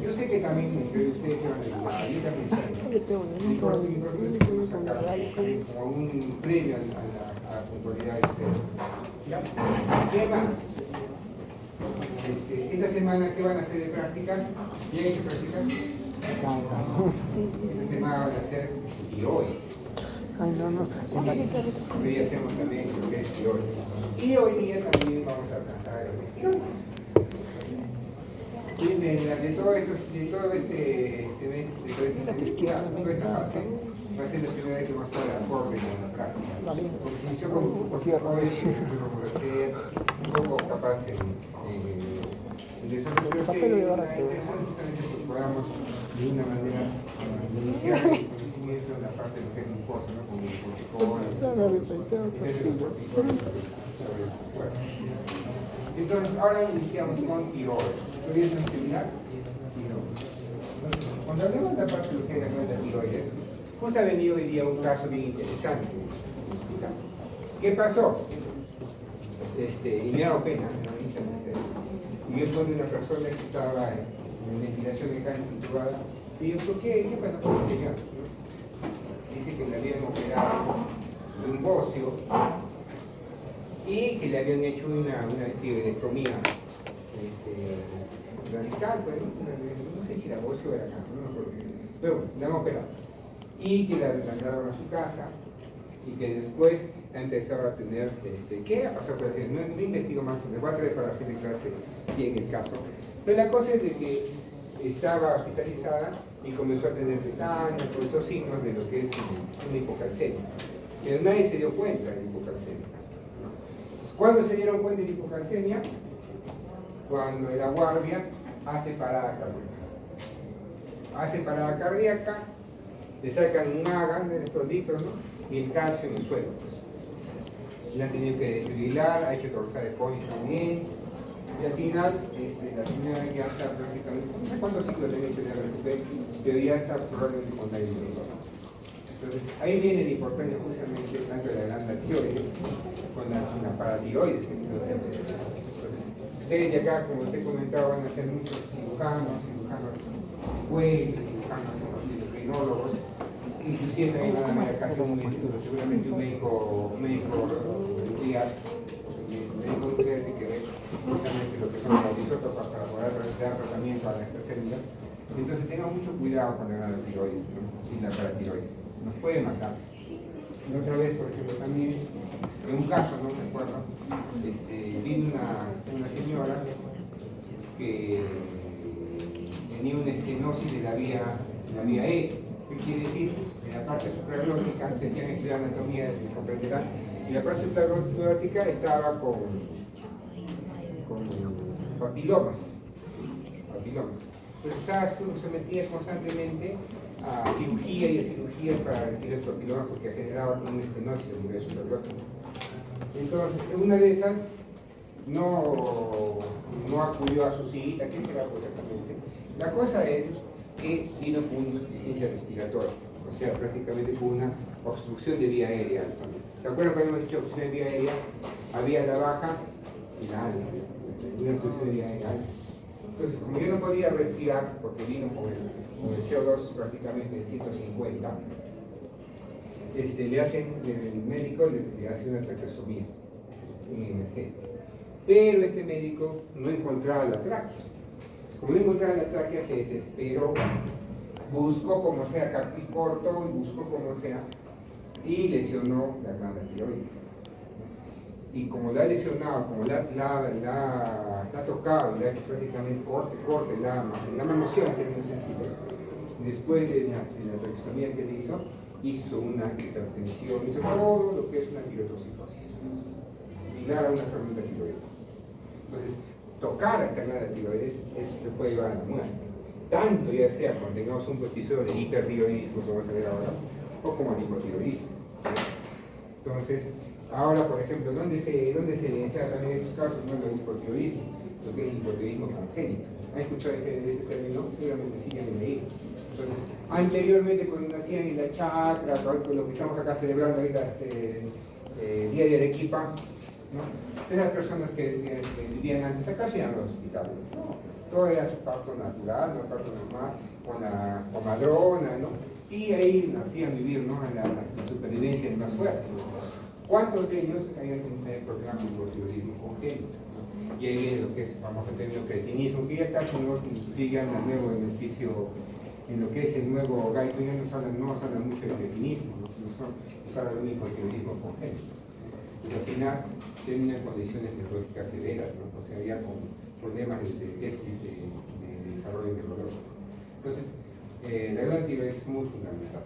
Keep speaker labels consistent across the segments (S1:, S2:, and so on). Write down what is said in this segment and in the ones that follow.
S1: Yo sé que también entre ustedes se van a ayudar, yo también sé.
S2: Yo tengo
S1: Mi propio es sacar como un premio a la puntualidad de ustedes. ¿Ya? ¿Qué más? Esta semana, ¿qué van a hacer de prácticas? ¿Ya hay que practicar? Esta semana van a hacer y hoy.
S2: Ay, no.
S1: Hoy hacemos también lo que es y hoy. Y hoy día también vamos a alcanzar el festival. De todo este semestre, toda esta fase, va a ser la primera vez que vamos a estar de acorde con la práctica. Porque se inició con un poco de un poco capaz en desarrollo que la intención justamente que podamos de una manera iniciar el conocimiento en la parte de lo que es glucosa, ¿no? Como el corticoides. Entonces, ahora iniciamos con tiroides. ¿Tiroides es similar? Cuando hablamos de la parte de lo que es la glándula tiroides, justo ha venido hoy día un caso bien interesante. ¿Qué pasó? Y me ha dado pena, ¿no? Y yo encontré una persona que estaba en ventilación mecánica intubada, y yo, ¿qué pasó con el señor? Dice que le habían operado de un bocio y que le habían hecho una tiroidectomía radical, pues, no sé si era bocio o era cáncer, no me acuerdo, pero bueno, le han operado. Y que la mandaron a su casa y que después ha empezado a tener, ¿qué ha pasado? No investigo más, me voy a traer para hacer en clase bien el caso. Pero la cosa es de que estaba hospitalizada y comenzó a tener tetania, todos esos signos de lo que es una hipocalcemia. Pero nadie se dio cuenta de la hipocalcemia. ¿Cuándo se dieron cuenta de la hipocalcemia? Cuando la guardia hace parada cardíaca. Hace parada cardíaca, le sacan un agan de estos litros, ¿no? Y el calcio en el suelo. Pues. La han tenido que desfibrilar, ha hecho dorsales ponis también. Y al final, la señora ya está prácticamente, no sé cuántos ciclos le han hecho de RCP, pero ya está probablemente con la hipocalcemia. Entonces, ahí viene la importancia justamente tanto de la glándula tiroides con la paratiroides. Entonces, ustedes de acá, como les he comentado, van a ser muchos cirujanos cuellos, cirujanos endocrinólogos, inclusive también van a ver acá seguramente un médico nuclear, tiene que ver justamente lo que son los isótopos para poder dar tratamiento a estas células. Entonces tengan mucho cuidado con la glándula tiroides, ¿no? Y la paratiroides. Nos puede matar. La otra vez, por ejemplo, también, en un caso, no me acuerdo, vino una señora que tenía una estenosis de la vía aérea. ¿Qué quiere decir? En la parte supraglótica, tenían que estudiar anatomía, se comprenderá, y la parte supraglótica estaba con papilomas. Entonces estaba sometida constantemente a cirugía y a cirugía para retirar los papilomas porque generaba una estenosis a nivel supraglótico. Entonces, una de esas no acudió a su cita, ¿qué será exactamente? La cosa es que vino con una insuficiencia respiratoria, o sea, prácticamente con una obstrucción de vía aérea. ¿Se acuerdan cuando hemos dicho obstrucción de vía aérea? Había la baja y la alta, una obstrucción de vía aérea alta. Entonces, como yo no podía respirar, porque vino con el CO2 prácticamente en 150, el médico le hace una traqueostomía en emergencia. Pero este médico no encontraba la tráquea. Como no encontraba la tráquea, se desesperó, buscó como sea capicorto y buscó como sea, y lesionó la glándula tiroides. Y como la ha lesionado, como la ha tocado y le ha hecho prácticamente corte, la manoseó en términos sencillos, después de la traqueostomía que le hizo una hipertensión, hizo todo lo que es una tiroidocitosis, similar a una tormenta tiroidea. Entonces, tocar a esta glándula tiroides le puede llevar a la muerte. Tanto ya sea cuando tengamos un episodio de hipertiroidismo, que vamos a ver ahora, o como el hipotiroidismo. Entonces, ahora, por ejemplo, ¿dónde se evidencia también estos casos? No el hipotiroidismo, lo que es el hipotiroidismo congénito. ¿Han escuchado ese término? Seguramente sí, ya me leí. Entonces, anteriormente cuando nacían en la chacra, con lo que estamos acá celebrando ahorita, Día de Arequipa, ¿no? Esas personas que vivían antes acá se iban a los hospitales. No, todo era su parto natural, ¿no? Parto normal, con la comadrona, ¿no? Y ahí hacían vivir, ¿no? La supervivencia del más fuerte, ¿no? ¿Cuántos de ellos hayan tenido problemas con hipotiroidismo congénito? Y ahí viene lo que es el famoso término cretinismo, que ya casi no sigue el nuevo beneficio, en lo que es el nuevo gaito, ya no se habla mucho de cretinismo, no se habla de un hipotiroidismo congénito. Y al final termina en condiciones neurológicas severas, ¿no? O sea, ya con problemas de déficit de desarrollo neurológico. Entonces, la glándula tiroides es muy fundamental.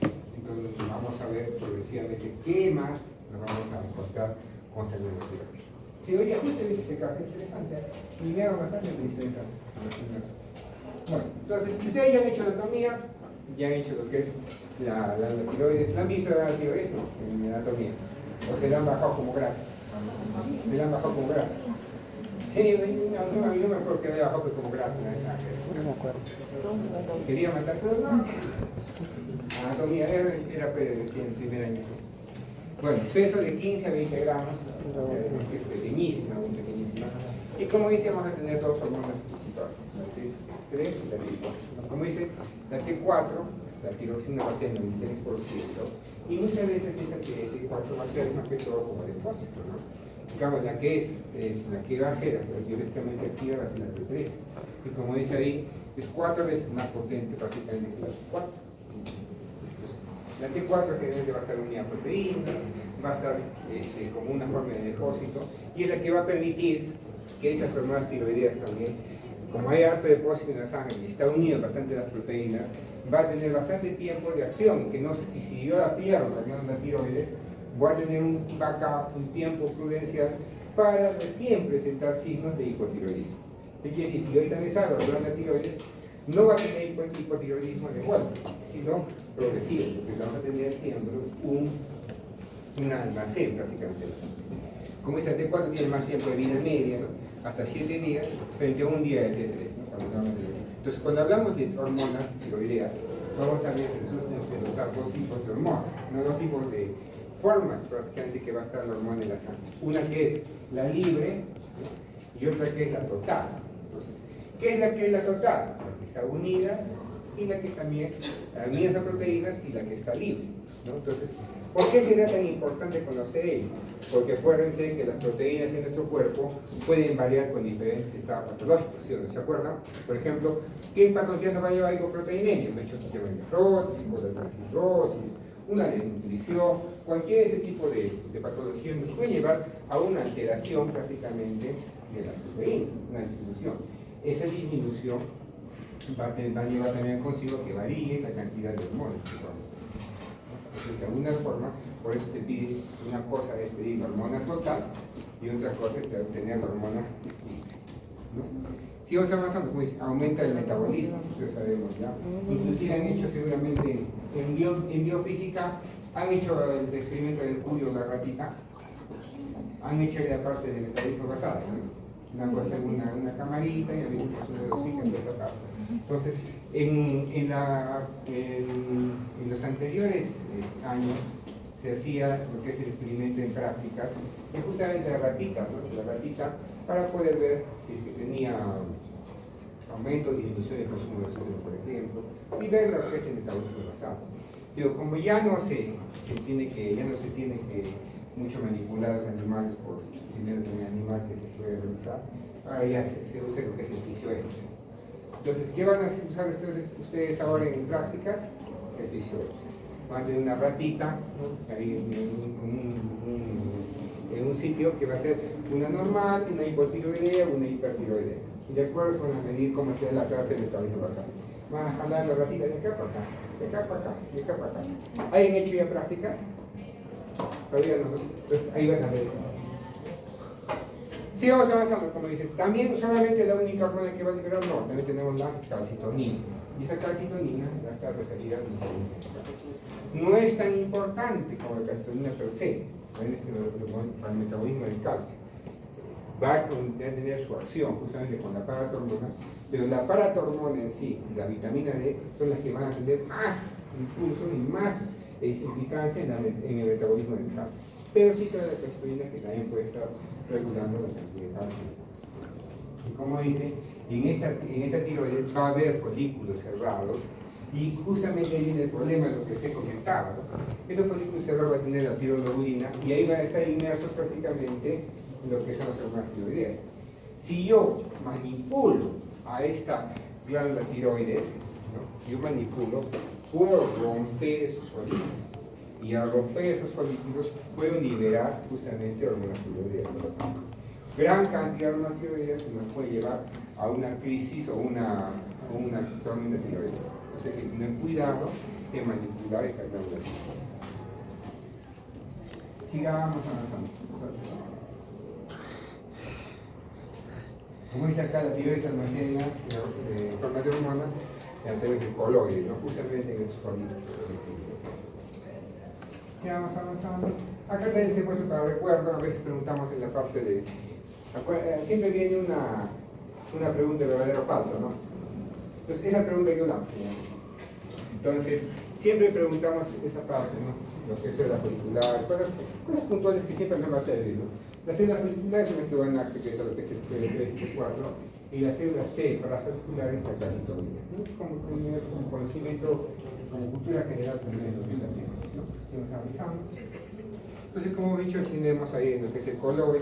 S1: Entonces, vamos a ver progresivamente qué más nos vamos a encontrar con la glándula tiroides. Sí, oye, justamente ese caso interesante y me hago bastante tristeza. Bueno, entonces, si ustedes ya han hecho anatomía, ya han hecho lo que es la tiroides, ¿la han visto la tiroides? No, en anatomía. O se la han bajado como grasa. Se la han bajado como grasa. Sí, no me acuerdo que había bajado como grasa. No me acuerdo. Quería matar, pero no. Anatomía era decía en primer año. Bueno, peso de 15 a 20 gramos, es pequeñísima, muy pequeñísima. Y como dice, vamos a tener dos hormonas principales, la T3 y la T4. Como dice, la T4, la tiroxina va a ser el 93%, y muchas veces esta T4 va a ser más que todo como depósito, ¿no? Digamos, la que es la que va a ser directamente activa va a ser la T3. Y como dice ahí, es 4 veces más potente prácticamente que la T4. La T4 generalmente va a estar unida a proteínas, va a estar como una forma de depósito, y es la que va a permitir que estas hormonas tiroideas también, como hay harto depósito en la sangre y está unido bastante a las proteínas, va a tener bastante tiempo de acción, y si yo la pierdo, la glándula tiroides, voy a tener un backup, un tiempo prudencial para recién presentar signos de hipotiroidismo. Es decir, si ahorita me salgo la glándula tiroides, no va a tener hipotiroidismo de vuelta, sino progresivo, porque vamos a tener siempre un almacén prácticamente. Como esta T4 tiene más tiempo de vida media, ¿no? Hasta 7 días, frente a un día de T3. ¿No? Entonces, cuando hablamos de hormonas tiroideas, vamos a ver que nosotros tenemos que usar dos tipos de hormonas, no dos tipos de formas prácticamente que va a estar la hormona en la sangre. Una que es la libre, ¿no? Y otra que es la total. Entonces, ¿qué es la que es la total? La que está unida y la que también unida a proteínas y la que está libre, ¿no? Entonces, ¿por qué sería tan importante conocer ello? Porque acuérdense que las proteínas en nuestro cuerpo pueden variar con diferentes estados patológicos, ¿sí? ¿Se acuerdan? Por ejemplo, ¿qué patología nos va a llevar a hipoproteinemia? Un hecho sistema nefrótico, la fibrosis, una desnutrición, cualquier ese tipo de patología nos puede llevar a una alteración prácticamente de las proteínas, una disminución. Esa disminución va a llevar también consigo que varíe la cantidad de hormonas que vamos a tener. Entonces, de alguna forma, por eso se pide, una cosa es pedir la hormona total y otra cosa es obtener la hormona libre, ¿no? Si vamos avanzando, pues aumenta el metabolismo, ustedes sabemos ya. Inclusive han hecho seguramente en biofísica, han hecho el experimento del curio, la ratita, han hecho la parte del metabolismo basal, ¿no? Una cosa en una camarita y a veces consumo de oxígeno de esta parte. Entonces, en los anteriores años se hacía lo que es el experimento en prácticas, y justamente la ratita, ¿no? La ratita, para poder ver si tenía aumento o disminución del consumo de sodio, por ejemplo, y ver la respuesta en metabolismo basal. Digo, como ya no se tiene que mucho manipular a los animales por primero tener animal que se puede realizar, ahora ya se usa lo que es el fisio extra. Entonces, ¿qué van a usar ustedes ahora en prácticas? El fisio extra. Van a tener una ratita, ¿no? Ahí en un sitio que va a ser una normal, una hipotiroidea, una hipertiroidea. Y de acuerdo van a medir cómo está la tasa de metabolismo basal. Van a jalar la ratita de acá para acá, de acá para acá, de acá para acá. ¿Hayan hecho ya prácticas? Todavía no, ¿no? Entonces ahí van a ver. Sigamos avanzando, como dice. También solamente la única hormona que va a liberar, no, también tenemos la calcitonina. Y esa calcitonina va a estar referida a no es tan importante como la calcitonina per se, para el metabolismo del calcio. Va a tener su acción justamente con la paratormona, pero la paratormona en sí, la vitamina D, son las que van a tener más impulso y más implicancia en el metabolismo del calcio. Pero sí será la calcitonina que también puede estar regulando la cantidad de calcio. Y como dice, En esta tiroides va a haber folículos cerrados y justamente ahí viene el problema de lo que se comentaba, ¿no? Estos folículos cerrados va a tener la tiroglobulina y ahí va a estar inmersos prácticamente en lo que son las hormonas tiroideas. Si yo manipulo a esta glándula tiroides, ¿no? Yo manipulo, puedo romper esos folículos. Y al romper esos folículos puedo liberar justamente hormonas tiroideas. Gran cantidad de hormonas tiroideas que nos puede llevar a una crisis o una tormenta tiroidea. O sea que tener cuidado de manipular esta glándula tiroides. Sigamos avanzando. Como dice acá, la tiroides almacena forma de hormona a través del coloide, ¿no? Justamente en estos folículos. Sigamos avanzando. Acá también se puesto para recuerdo, a veces preguntamos en la parte de... Siempre viene una pregunta de verdadero o falso, ¿no? Entonces, esa pregunta yo la hago. Entonces, siempre preguntamos esa parte, ¿no? Lo que es célula folicular, cosas puntuales que siempre nos va a servir, ¿no? Las células foliculares son las que van a secretar lo que es el P3 y P4, y las células C para folliculares la calcitonina. ¿No? Como conocimiento, como cultura general también lo que también, ¿no? Estamos avanzando. Entonces, como he dicho, tenemos ahí en lo que es el coloide,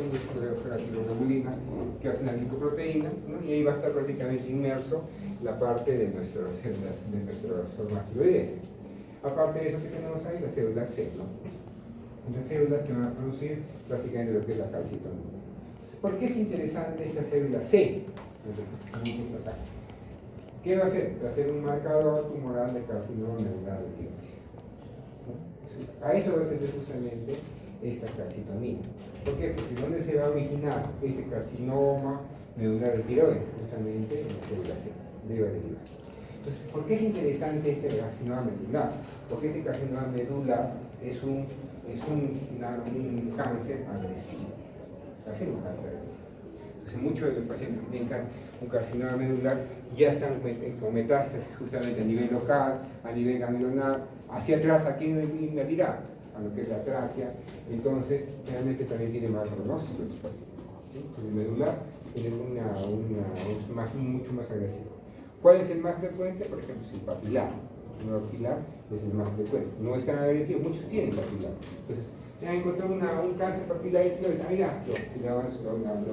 S1: la tiroglobulina, que hace una glicoproteína, ¿no? Y ahí va a estar prácticamente inmerso la parte de nuestras células, de nuestras hormonas tiroideas. Aparte de eso que tenemos ahí, las células C, ¿no? Las células que van a producir prácticamente lo que es la calcitonina. ¿Por qué es interesante esta célula C? ¿Qué va a hacer? Va a ser un marcador tumoral de carcinoma medular de tiroides. A eso va a servir justamente esta calcitonina. ¿Por qué? Porque ¿dónde se va a originar este carcinoma medular de tiroides? Justamente en la célula C. Debe derivar. Entonces, ¿por qué es interesante este carcinoma medular? Porque este carcinoma medular es un cáncer agresivo. Entonces, muchos de los pacientes que tienen un carcinoma medular ya están con metástasis justamente a nivel local, a nivel ganglionar, hacia atrás, aquí en la tirada, a lo que es la tráquea. Entonces, realmente también tiene mal pronóstico en los pacientes. ¿Sí? El medular tiene mucho más agresivo. ¿Cuál es el más frecuente? Por ejemplo, es el papilar. El papilar es el más frecuente. No es tan agresivo, muchos tienen papilar. Entonces, ya encontrado un cáncer papilar y tiroides, lo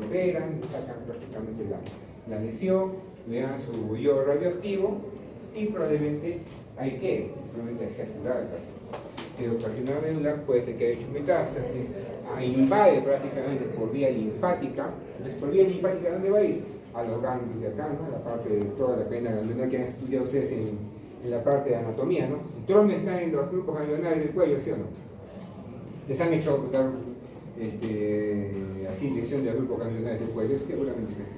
S1: operan, sacan prácticamente la lesión, le dan su yodo radioactivo y probablemente probablemente se ha curado el paciente. Pero el carcinoma medular puede ser que haya hecho metástasis, invade prácticamente por vía linfática. Entonces, por vía linfática, ¿dónde va a ir? A los ganglios de acá, ¿no? La parte de toda la cadena ganglionar que han estudiado ustedes en la parte de anatomía, ¿no? El trome está en los grupos ganglionares del cuello, ¿sí o no? Les han hecho dar así lesión de grupos ganglionares del cuello, seguramente que sí.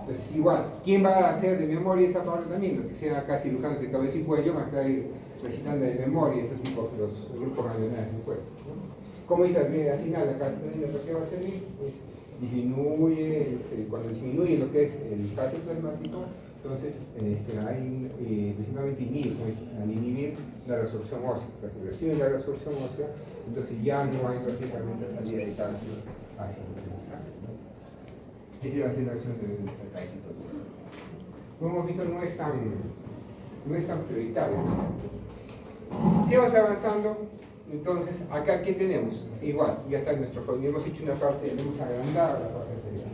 S1: Entonces, igual, ¿quién va a hacer de memoria esa parte también? Los que sean acá cirujanos de cabeza y cuello van a estar ahí recitando de memoria esos tipos de los grupos ganglionares del cuello, ¿no? Como dice al final, la calcitonina, ¿por qué va a servir? Disminuye, cuando disminuye lo que es el espacio plasmático, entonces principalmente al inhibir la resorción ósea. Porque recibe la resorción ósea, entonces ya no hay prácticamente salida de calcio hacia el sangre, ¿no? Esa va a ser la acción de la calcitonina. Como hemos visto, no es tan prioritario. Sigamos avanzando. Entonces, acá, ¿qué tenemos? Igual, ya está nuestro folio. Hemos hecho una parte, le hemos agrandado la parte anterior.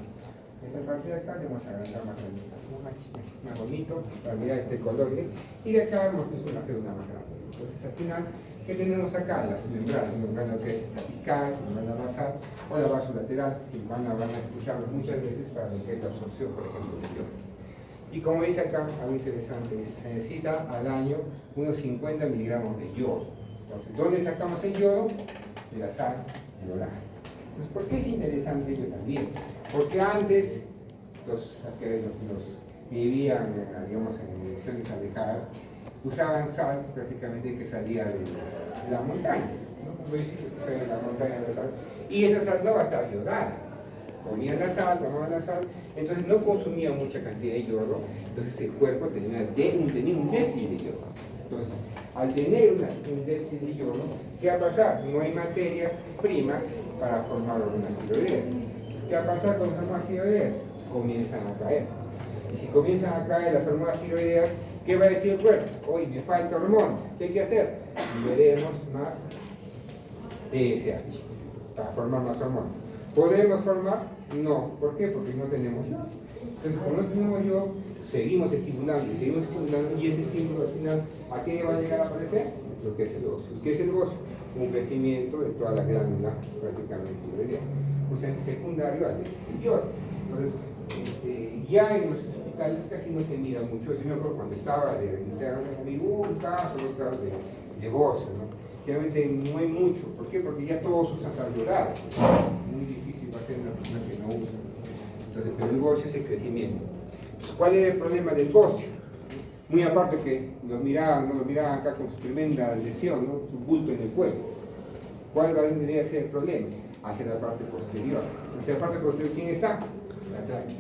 S1: Esta parte de acá le hemos agrandado más bonito, para mirar este coloide. Y de acá hemos hecho una célula más grande. Entonces, al final, ¿qué tenemos acá? Las membranas que es la apical, la membrana basal o la vasolateral, que van a escucharlos muchas veces para lo que es la absorción, por ejemplo, de yodo. Y como dice acá, algo interesante, se necesita al año unos 50 miligramos de yodo. Entonces, ¿dónde sacamos el yodo? De la sal de oral. Entonces, ¿por qué es interesante ello también? Porque antes, los que vivían, digamos, en direcciones alejadas, usaban sal prácticamente que salía de la montaña, ¿no? Como dice, que salía de la montaña de la sal. Y esa sal no va a estar yodada. Comían la sal, tomaban la sal, entonces no consumían mucha cantidad de yodo, entonces el cuerpo tenía un déficit de yodo. Entonces, al tener un déficit de yodo, ¿qué va a pasar? No hay materia prima para formar hormonas tiroideas. ¿Qué va a pasar con las hormonas tiroideas? Comienzan a caer. Y si comienzan a caer las hormonas tiroideas, ¿qué va a decir el cuerpo? Hoy me falta hormonas, ¿qué hay que hacer? Liberemos más TSH para formar más hormonas. ¿Podemos formar? No. ¿Por qué? Porque no tenemos yo. Entonces, como no tenemos yo, seguimos estimulando, y ese estímulo al final, ¿a qué va a llegar a aparecer? Lo que es el óseo. ¿Qué es el óseo? Un crecimiento de toda la glándula prácticamente tiroidea. Justamente secundario al exterior. Entonces, ya en los hospitales casi no se mira mucho. Yo me acuerdo cuando estaba de interno, digo, un caso, dos casos de bocio, ¿no? Realmente no hay mucho. ¿Por qué? Porque ya todos usan sal dorada. Muy difícil va a ser una persona que no usa. Entonces, pero el bocio es el crecimiento. Entonces, ¿cuál era el problema del bocio? Muy aparte que lo miraban acá con su tremenda lesión, ¿no? Su bulto en el cuello. ¿Cuál debería ser el problema? Hacia la parte posterior. Hacia la parte posterior, ¿quién está? La tráquea.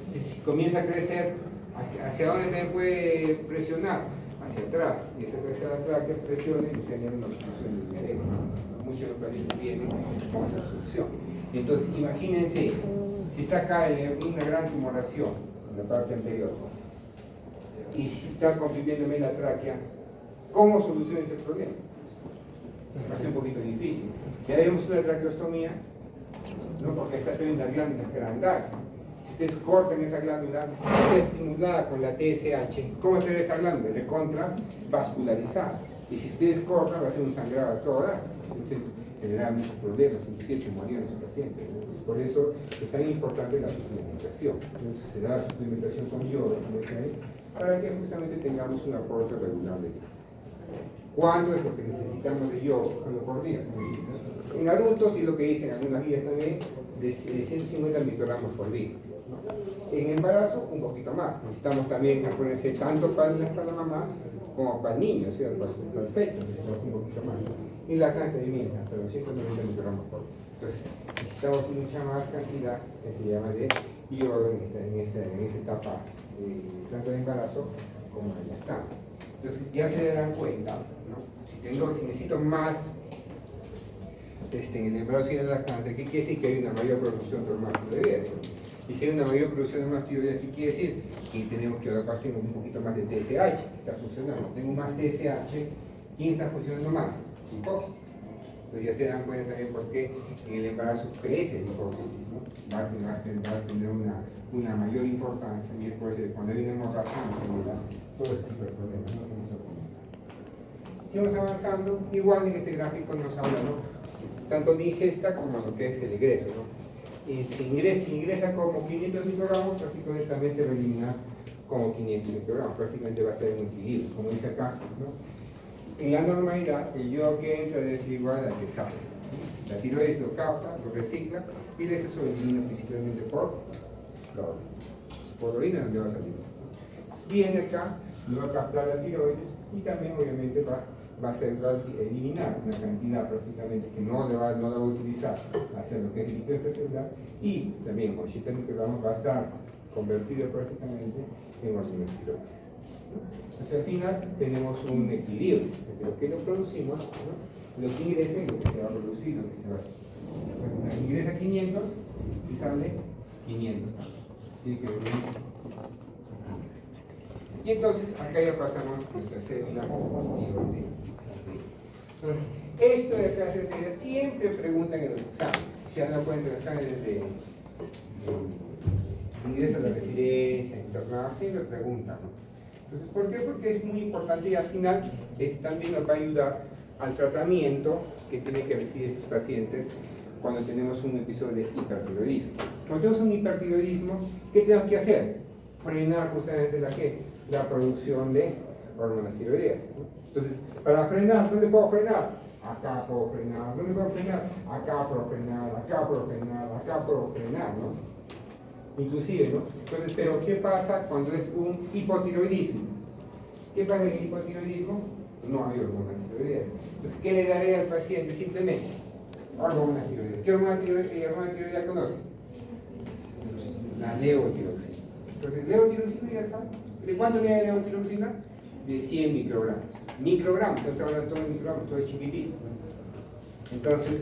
S1: Si comienza a crecer, ¿hacia dónde te puede presionar? Hacia atrás. Y esa vez que la tráquea presiona y genera una obstrucción del cerebro. Muchos de los pacientes vienen con esa obstrucción. Entonces, imagínense, si está acá en una gran tumoración, en la parte anterior, y si está comprimiéndome la tráquea, ¿cómo soluciona ese problema? Va a ser un poquito difícil. Ya haremos una traqueostomía, ¿no? Porque acá tiene una glándula grandaz. Si ustedes cortan esa glándula, está estimulada con la TSH, ¿cómo está esa glándula? Recontra vascularizada. Y si ustedes cortan, va a ser un sangrado a toda. Entonces, generará muchos problemas, inclusive se morían los pacientes, ¿no? Por eso es tan importante la suplementación. Entonces, se da la suplementación con yodo, para que justamente tengamos un aporte regular de yodo. ¿Cuánto es lo que necesitamos de yodo? Por día. En adultos, y lo que dicen algunas guías también, de 150 microgramos por día, ¿no? En embarazo, un poquito más. Necesitamos también, acuérdense, tanto para la mamá como para el niño, o sea, para el feto, necesitamos un poquito más. Y la cantidad hasta los 190 microgramos por día. Entonces, necesitamos mucha más cantidad que se llama de yodo en esta etapa, tanto de embarazo como de lactancia. Entonces, ya se darán cuenta, ¿no? Si necesito más en el embarazo y en la lactancia, ¿qué quiere decir? Que hay una mayor producción de hormonas tiroideas. Y si hay una mayor producción de hormonas tiroideas, ¿qué quiere decir? Que tenemos que acá tengo un poquito más de TSH, que está funcionando. Tengo más TSH, ¿quién está funcionando más? Hipófisis. Entonces ya se dan cuenta también por qué en el embarazo crece la hipófisis, ¿no? Va a tener una mayor importancia, y después cuando hay una hemorragia, todo este tipo de problemas, ¿no? Seguimos avanzando, igual en este gráfico nos habla, ¿no? Tanto de ingesta como lo que es el egreso, ¿no? Y si ingresa como 500 microgramos, prácticamente también se va a eliminar como 500 microgramos, prácticamente va a estar en un equilibrio, como dice acá, ¿no? En la normalidad, el yodo que entra debe ser igual al que sale. La tiroides lo capta, lo recicla y de eso se elimina principalmente por orina, donde va a salir. Viene acá, lo va a captar la tiroides y también obviamente va a eliminar una cantidad prácticamente que no la va a utilizar para hacer lo que es el líquido extracelular, y también con 80 microgramos va a estar convertido prácticamente en hormonas tiroides. Entonces al final tenemos un equilibrio entre lo que lo producimos, ¿no? Lo que ingresa y lo que se va a producir, lo que se va a hacer. Bueno, ingresa 500 y sale 500. Tiene que venir. Y entonces acá ya pasamos nuestra célula tiroidea. Entonces, esto de acá siempre preguntan en los exámenes. Ya no pueden los exámenes de ingreso a la residencia, internado, siempre preguntan, ¿no? Entonces, ¿por qué? Porque es muy importante y al final también nos va a ayudar al tratamiento que tienen que recibir estos pacientes cuando tenemos un episodio de hipertiroidismo. Cuando tenemos un hipertiroidismo, ¿qué tenemos que hacer? Frenar justamente la producción de hormonas tiroideas, ¿no? Entonces, para frenar, ¿dónde puedo frenar? Acá puedo frenar. ¿Dónde puedo frenar? Acá puedo frenar, acá puedo frenar, acá puedo frenar, ¿no? Inclusive, ¿no? Entonces, pero ¿qué pasa cuando es un hipotiroidismo? ¿Qué pasa en el hipotiroidismo? No hay hormonas tiroideas. Entonces, ¿qué le daré al paciente? Simplemente hormonas tiroideas. ¿Qué hormona tiroidea conoce? La levotiroxina. Entonces, levotiroxina ya está. ¿De cuánto viene la levotiroxina? De 100 microgramos. Microgramos, estamos hablando de microgramos, todo es chiquitito, ¿no? Entonces,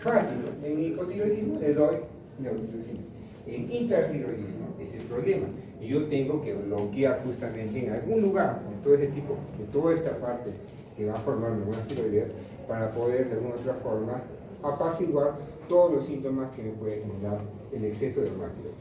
S1: fácil, ¿no? En hipotiroidismo le doy levotiroxina. En hipertiroidismo es el problema. y yo tengo que bloquear justamente en algún lugar, en todo ese tipo, en toda esta parte que va a formar algunas tiroideas, para poder de alguna otra forma apaciguar todos los síntomas que me puede generar el exceso de hormona tiroides.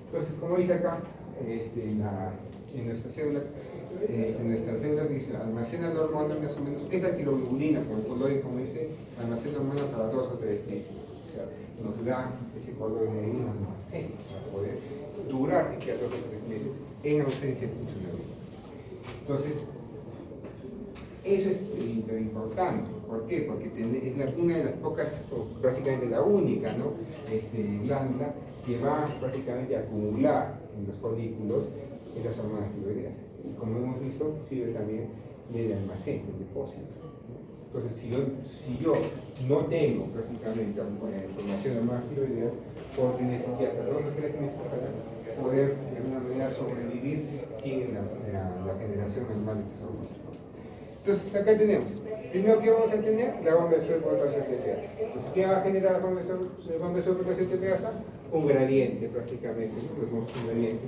S1: Entonces, como dice acá, en nuestra célula que almacena la hormona, más o menos, es la tiroglobulina, con el color, como dice, almacena hormona para 2 o 3 meses. O sea, nos da ese color de un almacén para poder durar siquiera 2 o 3 meses en ausencia de funcionamiento. Entonces, eso es importante. ¿Por qué? Porque es una de las pocas, o prácticamente la única, ¿no? Glándula que va prácticamente a acumular en los folículos en las hormonas tiroideas. Y como hemos visto, sirve también de almacén, de depósito. Entonces, si yo no tengo prácticamente formación de hormonas tiroideas, puedo tener que hasta 2 o 3 meses para poder de alguna manera sobrevivir sin la generación normal de esas hormonas. Entonces, acá tenemos, primero que vamos a tener la bomba de sobrepotación TPasa. Entonces, ¿qué va a generar la bomba de sobrepotación TPasa? Un gradiente prácticamente, ¿no? Un gradiente.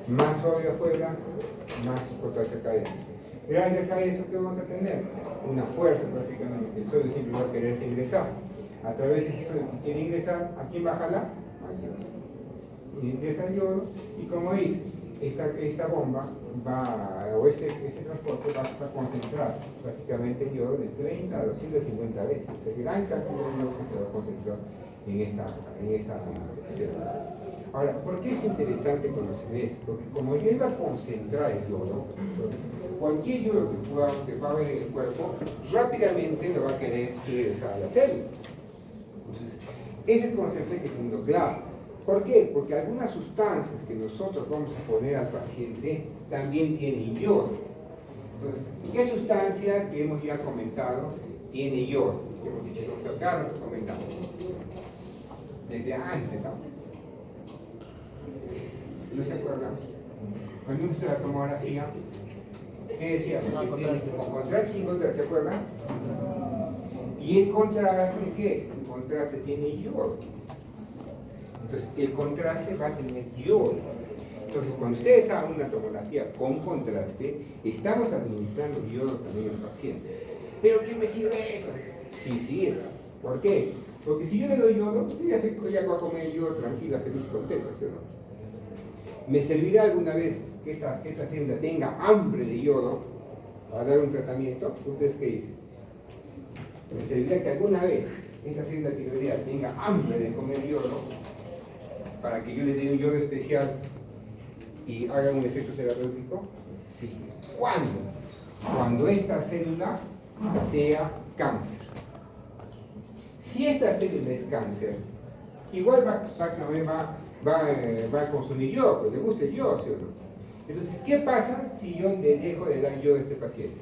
S1: Más sodio afuera, más potasio acá adentro. Gracias a eso, ¿qué vamos a tener? Una fuerza prácticamente. El sodio siempre va a querer ingresar. A través de ese sodio que quiere ingresar, ¿a quién va a jalar? Al yodo. Ingresa el yodo, y como dice, esta bomba este transporte va a concentrar prácticamente el yodo de 30 a 250 veces. O sea, gran cantidad de yodo que se va a concentrar en esa célula. Ahora, ¿por qué es interesante conocer esto? Porque como yo iba a concentrar el yodo, cualquier yodo que pueda haber en el cuerpo, rápidamente lo va a querer ingresar a la célula. Entonces, ese concepto hay que tenerlo claro. ¿Por qué? Porque algunas sustancias que nosotros vamos a poner al paciente también tienen yodo. Entonces, ¿qué sustancia que hemos ya comentado tiene yodo? Que hemos dicho, doctor Carlos, lo comentamos. Desde antes, ¿no? ¿No se acuerdan? Cuando uno hizo la tomografía, ¿qué decíamos? Con contraste, sin contraste, ¿se acuerdan? ¿Y el contraste qué? El contraste tiene yodo. Entonces, el contraste va a tener yodo. Entonces, cuando ustedes hagan una tomografía con contraste, estamos administrando yodo también al paciente. ¿Pero qué me sirve eso? Sí sirve. ¿Por qué? Porque si yo le doy yodo, ya voy a comer yodo tranquila, feliz y contenta, ¿sí o no? ¿Me servirá alguna vez que esta célula tenga hambre de yodo para dar un tratamiento? ¿Ustedes qué dicen? ¿Me servirá que alguna vez esta célula tiroidea tenga hambre de comer yodo para que yo le dé un yodo especial y haga un efecto terapéutico? Sí. ¿Cuándo? Cuando esta célula sea cáncer. Si esta célula es cáncer, igual va a consumir yodo, pues le gusta el yodo, ¿sí o no? Entonces, ¿qué pasa si yo le dejo de dar yodo a este paciente?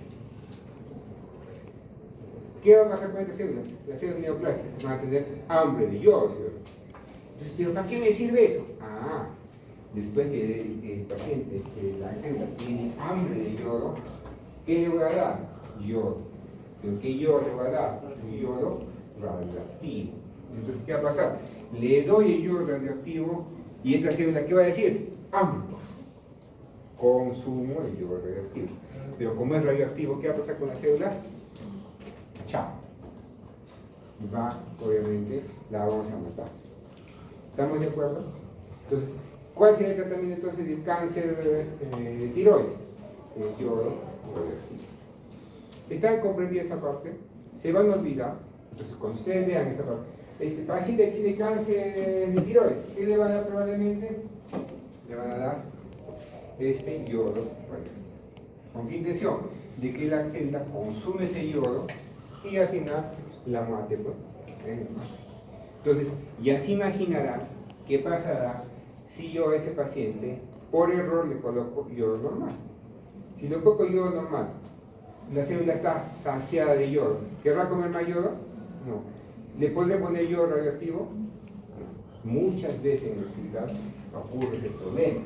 S1: ¿Qué va a pasar con esta célula? Las células neoplásicas van a tener hambre de yodo, ¿sí o no? Entonces, ¿pero para qué me sirve eso? Después que el paciente, que la célula tiene hambre de yodo, ¿qué le voy a dar? Yodo. ¿Pero qué yodo le voy a dar? Un yodo radioactivo. Entonces, ¿qué va a pasar? Le doy el yodo radioactivo y esta célula, ¿qué va a decir? Consumo el yodo radioactivo. Pero como es radioactivo, ¿qué va a pasar con la célula? Chao. Obviamente, la vamos a matar. ¿Estamos de acuerdo? Entonces, ¿cuál sería el tratamiento entonces del cáncer de tiroides? El yodo radioactivo. ¿Están comprendiendo esa parte? Se van a olvidar. Entonces, cuando ustedes vean esta parte, este paciente tiene cáncer de tiroides, ¿qué le van a dar probablemente? Le van a dar yodo radioactivo. ¿Con qué intención? De que la célula consume ese yodo y al final la mate, pues. Entonces, ya se imaginarán qué pasará si yo a ese paciente, por error, le coloco yodo normal. Si le coloco yodo normal, la célula está saciada de yodo, ¿querrá comer más yodo? No. ¿Le podré poner yodo radioactivo? No. Muchas veces en el hospital ocurre ese problema.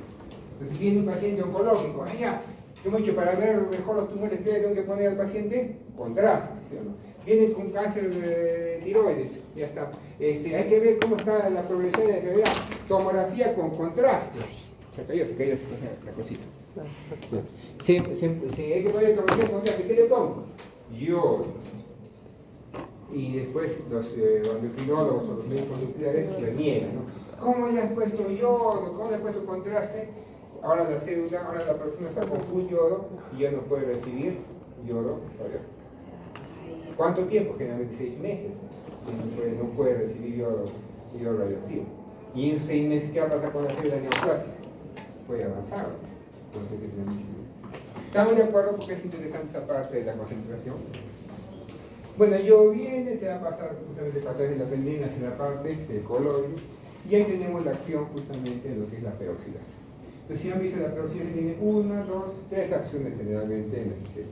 S1: Entonces viene un paciente oncológico, ¿qué hemos hecho para ver mejor los tumores que le tengo que poner al paciente? Contraste, ¿sí o no? Viene con cáncer de tiroides, ya está. Hay que ver cómo está la progresión de la enfermedad. Tomografía con contraste. se cayó la cosita. Hay que poner información con ¿qué le pongo? Yodo. Y después los endocrinólogos o los médicos nucleares reniegan, ¿no? ¿Cómo le has puesto yodo? ¿Cómo le has puesto contraste? Ahora la cédula, ahora la persona está con full yodo y ya no puede recibir yodo. ¿Cuánto tiempo? Generalmente 6 meses. No puede recibir yodo radioactivo. Y en 6 meses, ¿qué va a pasar con la célula neoplásica? Puede avanzar. Entonces, hay que tener mucho cuidado. ¿Estamos de acuerdo? Porque es interesante esta parte de la concentración. Bueno, el yodo viene, se va a pasar justamente para atrás de la pendina hacia la parte del coloide. Y ahí tenemos la acción justamente de lo que es la peroxidasa. Entonces, si han visto, la peroxidasa tiene 1, 2, 3 acciones generalmente en el sistema.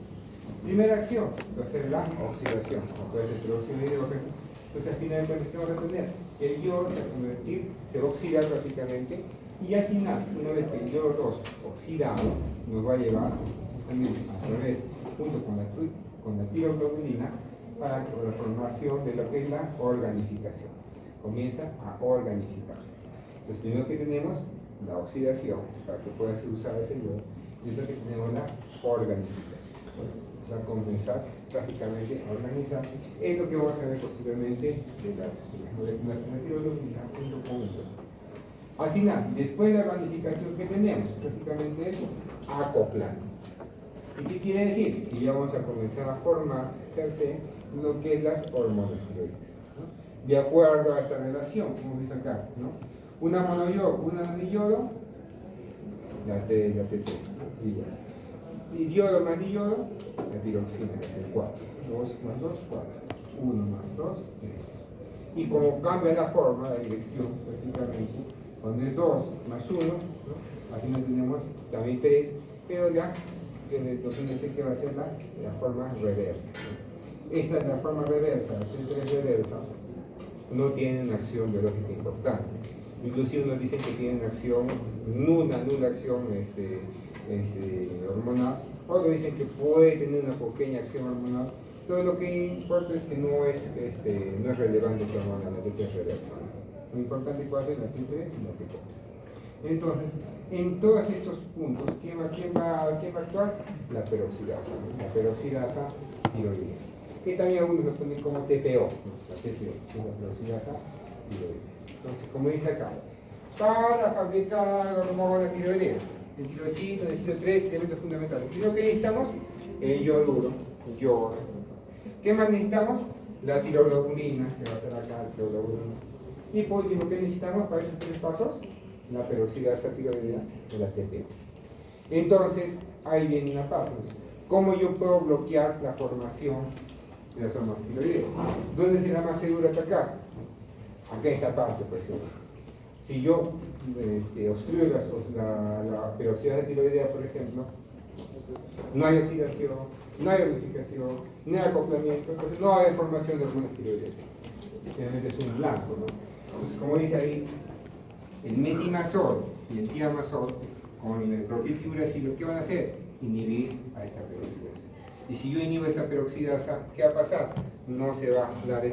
S1: Primera acción, va a ser la oxidación, o puede ser peróxido de hidrógeno. Entonces, al final, ¿qué vamos a tener? El yodo se va a convertir, se va a oxidar prácticamente, y al final, una vez que el yodo 2 oxidado, nos va a llevar justamente a través, junto con la tiroglobulina, para la formación de lo que es la organificación. Comienza a organificarse. Entonces, primero que tenemos la oxidación, para que pueda ser usado ese yodo, y después que tenemos la organificación. Va a comenzar prácticamente a organizar. Es lo que vamos a ver posteriormente de las moléculas de la tiroglobulina junto con el yodo. Al final, después de la organificación que tenemos, prácticamente es acoplando. ¿Y qué quiere decir? Que ya vamos a comenzar a formar, per se, lo que es las hormonas tiroides, ¿no? De acuerdo a esta relación, como viste acá, ¿no? Una monoyodo, una diyodo, la T3, ¿no? Igual. Y yodo más diyodo, la tiroxina, el 4. 2 más 2, 4. 1 más 2, 3. Y como cambia la forma, la dirección, prácticamente, cuando es 2 más 1, ¿no? Al final tenemos también 3, pero ya lo que va a ser la forma reversa, ¿no? Esta es la forma reversa, la T3 reversa, no tiene una acción biológica importante. Inclusive nos dicen que tiene una acción, nula acción hormonal, otros dicen que puede tener una pequeña acción hormonal, pero lo que importa es que no es relevante esta hormona, la T3 reversa. Lo importante es cuál es la T3 y la T4. Entonces, en todos estos puntos, ¿quién va a actuar? La peroxidasa, ¿no? La peroxidasa tiroidea. Que también algunos lo ponen como TPO, ¿no? La TPO, que es la peroxidasa tiroidea. Entonces, como dice acá, para fabricar la hormona tiroidea, el tirocito, el necesito 3 elementos fundamentales. ¿Qué es lo que necesitamos? El yoduro, el yodo. ¿Qué más necesitamos? La tiroglobulina, que va a estar acá, la tiroglobulina. Y por último, ¿qué necesitamos para esos 3 pasos? La peroxidasa tiroidea de la TPO. Entonces, ahí viene una parte. ¿Cómo yo puedo bloquear la formación de las hormonas tiroideas? ¿Dónde será más seguro atacar? Acá esta parte, pues. Si yo obstruyo la peroxidasa tiroidea, por ejemplo, no hay oxidación, no hay unificación, no hay acoplamiento, entonces no va a haber formación de hormonas tiroideas. Generalmente es un blanco, ¿no? Entonces, como dice ahí, el metimazol y el diamazol con el propiltiuracilo, ¿qué van a hacer? Inhibir a esta peroxidasa. Y si yo inhibo esta peroxidasa, ¿qué va a pasar? No se va a dar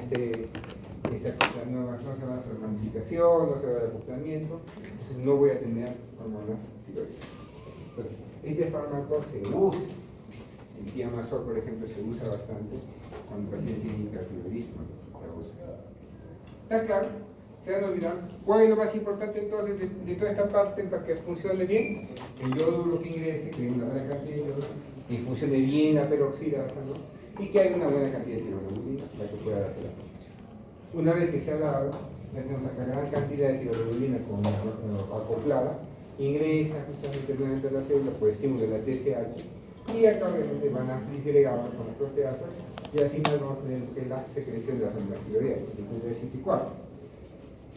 S1: no se va a hacer la ramificación, no se va a dar acoplamiento, entonces no voy a tener hormonas tiroideas. Entonces, este fármaco se usa, el diamazol, por ejemplo, se usa bastante cuando el paciente tiene hipertiroidismo. ¿Está claro? ¿Se van a olvidar? ¿Cuál es lo más importante entonces de toda esta parte para que funcione bien? El yoduro que ingrese, que hay una buena cantidad de yoduro, que funcione bien la peroxidasa, ¿no? Y que haya una buena cantidad de tiroglobulina para que pueda hacer la función. Una vez que se ha dado, ya tenemos acá gran cantidad de tiroglobulina acoplada, ingresa justamente nuevamente a la célula por estímulo de la TSH, y acá obviamente van a disgregar con las proteasas, y al final vamos a tener la secreción de las hormonas tiroideas, el 64.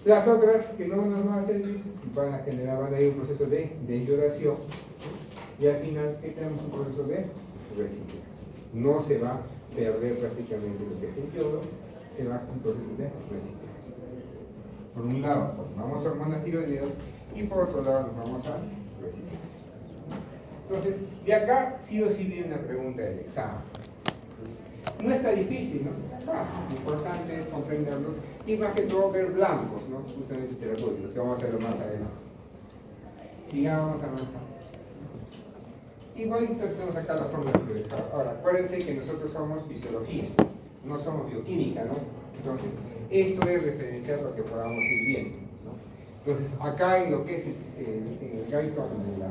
S1: Las otras que no nos van a servir van a ir un proceso de deyodación, y al final, ¿qué tenemos? Un proceso de reciclaje. No se va a perder prácticamente lo que es el yodo, se va a un proceso de reciclaje. Por un lado, formamos hormonas tiroideas y por otro lado nos vamos a reciclar. Entonces, de acá sí o sí viene una pregunta del examen. No está difícil, ¿no? Lo importante es comprenderlo y más que todo ver blancos, ¿no? Justamente terapéuticos, que vamos a hacerlo más adelante. Sigamos avanzando. Igualito tenemos acá la fórmula de ahora, acuérdense que nosotros somos fisiología, no somos bioquímica, ¿no? Entonces, esto es referenciar lo que podamos ir viendo, ¿no? Entonces, acá en lo que es en el Gaiton de la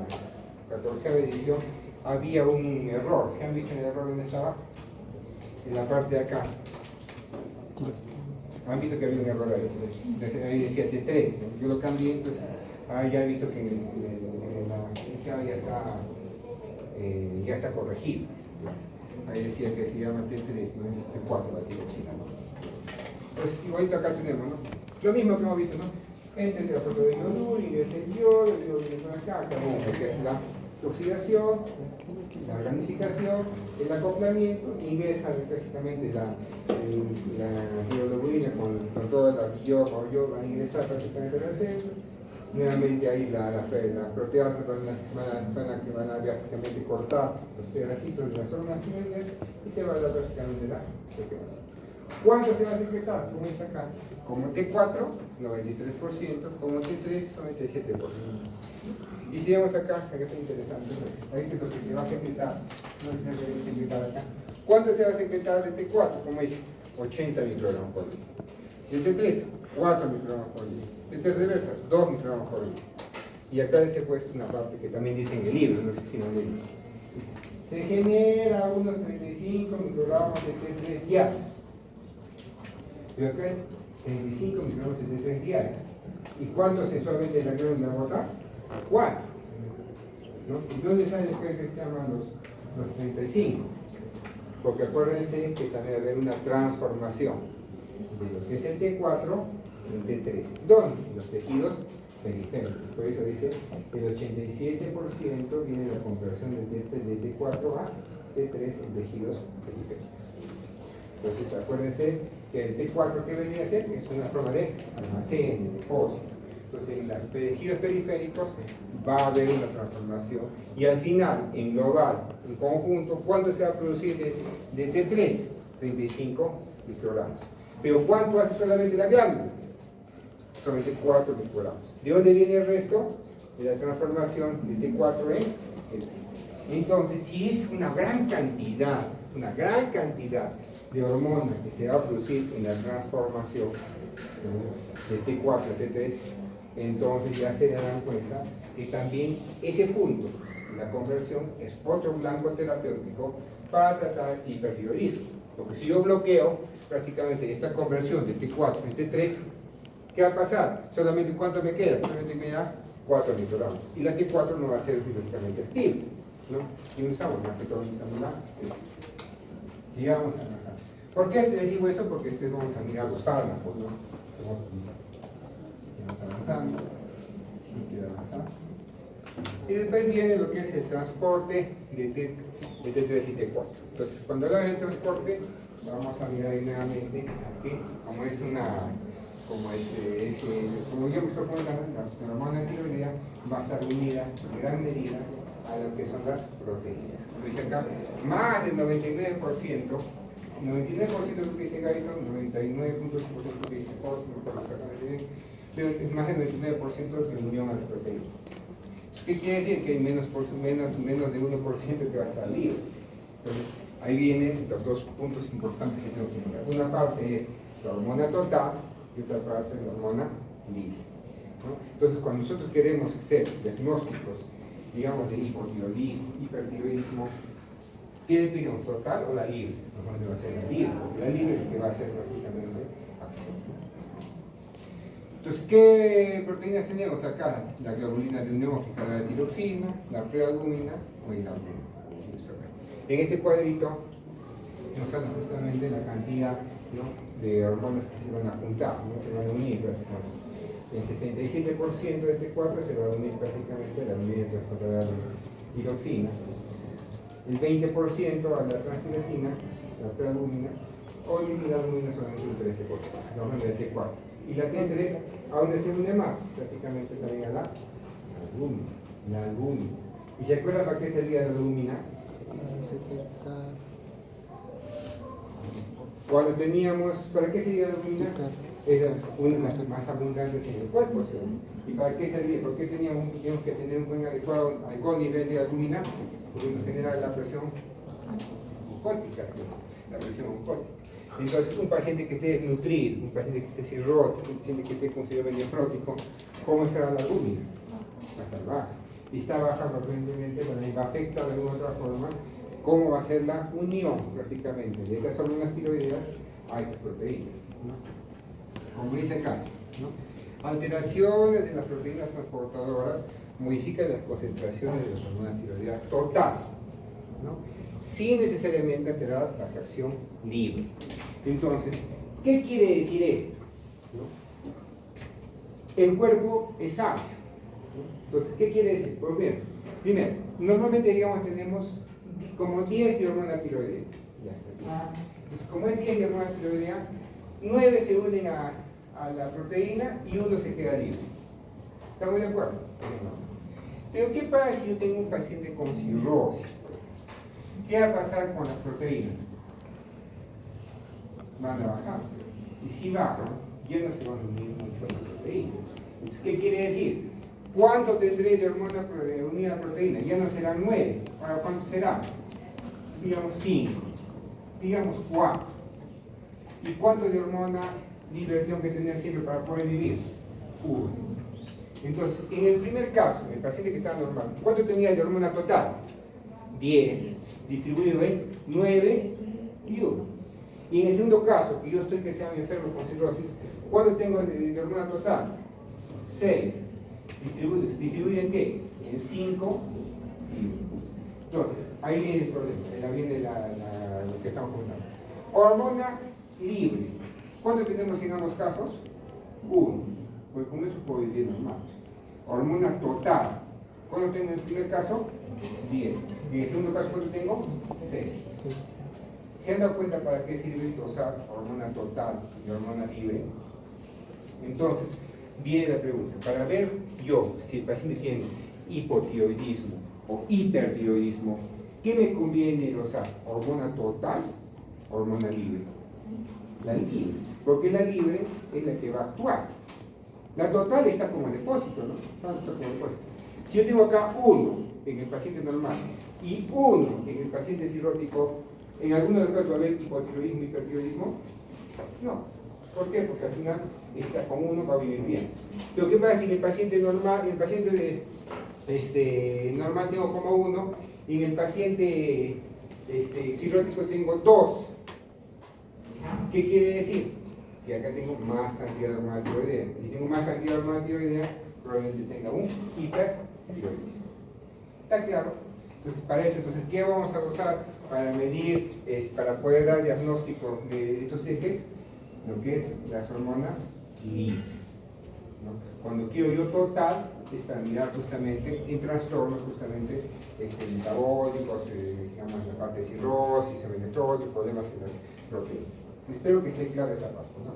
S1: 14ª edición, había un error. ¿Se han visto el error donde estaba? En la parte de acá. Han visto que había un error ahí. Ahí decía T3, ¿no? Yo lo cambié, entonces, ya he visto que en la inicial ya está corregido. Ahí decía que se llama T3, ¿no? T4, la tiroxina, ¿no? Pues igualito acá tenemos, ¿no? Lo mismo que hemos visto, ¿no? Entre la proteína y el yodo viene por acá, tenemos lo que es la oxidación, la organificación, el acoplamiento, ingresa prácticamente la hidroglobulina con toda la yodo van a ingresar prácticamente al centro. Nuevamente ahí las proteasas van a prácticamente cortar los pedacitos de las hormonas tiroideas y se va a dar prácticamente la secreción. ¿Cuánto se va a secretar? Como está acá. Como T4, 93%, como T3, 97%. Y si vemos acá, que está interesante, ahí es lo que se va a secretar, no se debe secretar acá. ¿Cuánto se va a secretar de T4? Como dice, 80 microgramos por litro. De T3, 4 microgramos por litro. De T reversa, 2 microgramos por litro. Y acá les he puesto una parte que también dice en el libro, no sé si no leí. Se genera unos 35 microgramos de T3 diarios. Pero acá 35 microgramos de T3 diarios. ¿Y cuánto se suelta de la glándula bota? 4. ¿No? ¿Y dónde sale después que se llaman los 35? Porque acuérdense que también va a haber una transformación de lo que es el T4 en T3. ¿Dónde? En los tejidos periféricos. Por eso dice que el 87% viene de la conversión de T4 a T3 en tejidos periféricos. Entonces acuérdense que el T4 que venía a ser es una forma de almacén, de depósito. Entonces en los tejidos periféricos va a haber una transformación y al final, en global, en conjunto, ¿cuánto se va a producir de T3? 35 microgramos. Pero ¿cuánto hace solamente la glándula? Solamente 4 microgramos. ¿De dónde viene el resto? De la transformación de T4 en T3. Entonces, si es una gran cantidad de hormonas que se va a producir en la transformación de T4 a T3, entonces ya se darán cuenta que también ese punto, la conversión, es otro blanco terapéutico para tratar hipertiroidismo. Porque si yo bloqueo prácticamente esta conversión de T4 a T3, ¿qué va a pasar? Solamente ¿cuánto me queda? Solamente me queda 4 microgramos. Y la T4 no va a ser biológicamente activa, ¿no? Y usamos más que todo vitamina A. Sigamos avanzando. ¿Por qué les digo eso? Porque después vamos a mirar los fármacos, ¿no? Vamos avanzando. Y después viene lo que es el transporte de T3 y T4. Entonces, cuando hablamos del transporte, vamos a mirar nuevamente aquí, como ya hemos comentado, la hormona tiroidea va a estar unida en gran medida a lo que son las proteínas. Como dice acá, más del 99%, 99% de lo que dice Gaiton, 99.5% de lo que dice Ford, no recuerdo exactamente bien, pero es más del 99% de unión a las proteínas. ¿Qué quiere decir? Que hay menos de 1% que va a estar libre. Entonces, ahí vienen los dos puntos importantes que tenemos que mirar. Una parte es la hormona total y otra parte es la hormona libre, ¿no? Entonces, cuando nosotros queremos hacer diagnósticos, digamos, de hipotiroidismo, hipertiroidismo, ¿qué le pedimos, total o la libre? Normalmente va a ser la libre, porque la libre es lo que va a hacer prácticamente acción. Entonces, ¿qué proteínas tenemos acá? La globulina neumófica, la tiroxina, la prealbúmina o la albúmina. En este cuadrito nos habla justamente la cantidad, ¿no?, de hormonas que se van a juntar, ¿no?, se van a unir prácticamente. El 67% de T4 se va a unir prácticamente a la unidad transportadora de tiroxina. El 20% a la transtiroxina, la prealbúmina, o la albúmina solamente un 13%, la hormona del T4. Y la T3, ¿a dónde se une más? Prácticamente también a la albúmina. ¿Y se acuerdan para qué servía la albúmina? Cuando teníamos, ¿para qué servía la albúmina? es una de las más abundantes en el cuerpo. ¿Sí? ¿Y para qué servía? ¿Por qué teníamos que tener un buen adecuado nivel de albúmina? Porque nos genera la presión oncótica, ¿sí? La presión oncótica. Entonces, un paciente que esté desnutrido, un paciente que esté cirrótico, un paciente que esté con síndrome nefrótico, ¿cómo estará la albúmina? Va a estar baja. Y está baja frecuentemente, bueno, y va a afectar de alguna otra forma cómo va a ser la unión prácticamente de estas hormonas tiroideas a estas proteínas, ¿no? Como dice acá, ¿no? Alteraciones de las proteínas transportadoras modifican las concentraciones de las hormonas tiroideas total, ¿no? Sin necesariamente alterar la fracción libre. Entonces, ¿qué quiere decir esto? ¿No? El cuerpo es sabio, ¿no? Entonces, ¿qué quiere decir? Pues bien, primero, normalmente digamos tenemos como 10 de hormona tiroidea. Entonces, como es 10 de hormona tiroidea, 9 se unen a la proteína y 1 se queda libre. ¿Estamos de acuerdo? Pero ¿qué pasa si yo tengo un paciente con cirrosis? ¿Qué va a pasar con las proteínas? Van a bajar. Y si bajan, ya no se van a unir mucho a las proteínas. Entonces, ¿qué quiere decir? ¿Cuánto tendré de hormona unida a proteína? Ya no serán 9. ¿Para cuánto será? Digamos 5. Digamos 4. ¿Y cuánto de hormona libre tengo que tener siempre para poder vivir? 1. Entonces, en el primer caso, el paciente que estaba normal, ¿cuánto tenía de hormona total? 10. Distribuido en 9 y 1. Y en el segundo caso, que yo estoy que sea enfermo con cirrosis, ¿cuánto tengo de hormona total? 6. ¿Distribuido en qué? En 5 y 1. Entonces, ahí viene el problema, ahí viene lo que estamos comentando. Hormona libre. ¿Cuánto tenemos en ambos casos? 1. Pues con eso puedo vivir normal. Hormona total. ¿Cuánto tengo en el primer caso? 10. En el segundo caso, ¿cuánto tengo? 6. ¿Se han dado cuenta para qué sirve dosar hormona total y hormona libre? Entonces, viene la pregunta. Para ver yo si el paciente tiene hipotiroidismo o hipertiroidismo, ¿qué me conviene dosar? ¿Hormona total o hormona libre? La libre. Porque la libre es la que va a actuar. La total está como depósito, ¿no? Está como depósito. Si yo tengo acá 1 en el paciente normal y 1 en el paciente cirrótico, ¿en alguno de los casos va a haber hipotiroidismo, hipertiroidismo? No. ¿Por qué? Porque al final con 1 va a vivir bien. Pero ¿qué pasa si en el paciente normal, en el paciente normal tengo como 1 y en el paciente cirrótico tengo 2? ¿Qué quiere decir? Que acá tengo más cantidad de hormona tiroidea. Si tengo más cantidad de hormona tiroidea, probablemente tenga un hipertiroidismo. ¿Está claro? Entonces, para eso, ¿qué vamos a usar para medir, para poder dar diagnóstico de estos ejes? Lo que es las hormonas libres, ¿no? Cuando quiero yo total, es para mirar justamente en trastornos justamente metabólicos, digamos la parte de cirrosis, nefrótico, problemas en las proteínas. Espero que esté clara esa parte, ¿no?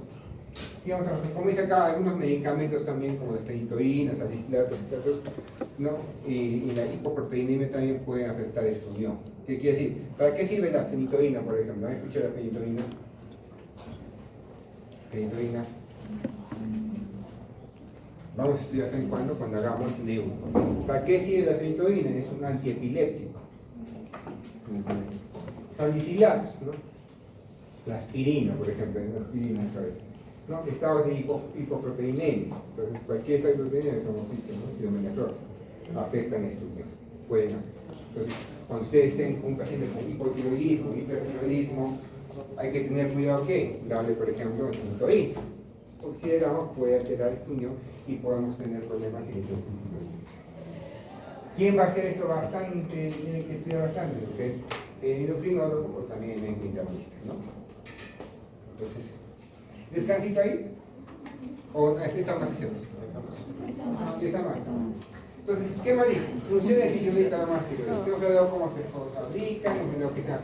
S1: Sí, vamos a ver, como dice acá, algunos medicamentos también como las fenitoínas, salicilatos, ¿no? Y la hipoproteinemia también pueden afectar esta unión. ¿Qué quiere decir? ¿Para qué sirve la fenitoína, por ejemplo? ¿Han escuchado la fenitoína? Fenitoína. Vamos a estudiar en cuando hagamos neuro. ¿Para qué sirve la fenitoína? Es un antiepiléptico. Salicilatos, ¿no? La aspirina, por ejemplo, la aspirina, ¿sabes? ¿No? Estados de hipoproteinemia. Entonces, cualquier estado de hipoproteinemia, como síndrome afectan esto. Bueno, entonces, cuando ustedes estén con un paciente con hipotiroidismo, hipertiroidismo, hay que tener cuidado que darle, por ejemplo, fenitoína. Porque si le damos, puede alterar esta unión y podemos tener problemas en estos puntos. ¿Quién va a hacer esto bastante? Tiene que estudiar bastante, lo que es el endocrinólogo o también el médico internista, ¿no? Entonces, ¿descansito ahí? ¿O está más haciendo? Está más. Entonces, ¿qué más dice? Funciones fisiológicas de la más tiroides. Hemos hablado cómo se fabrican,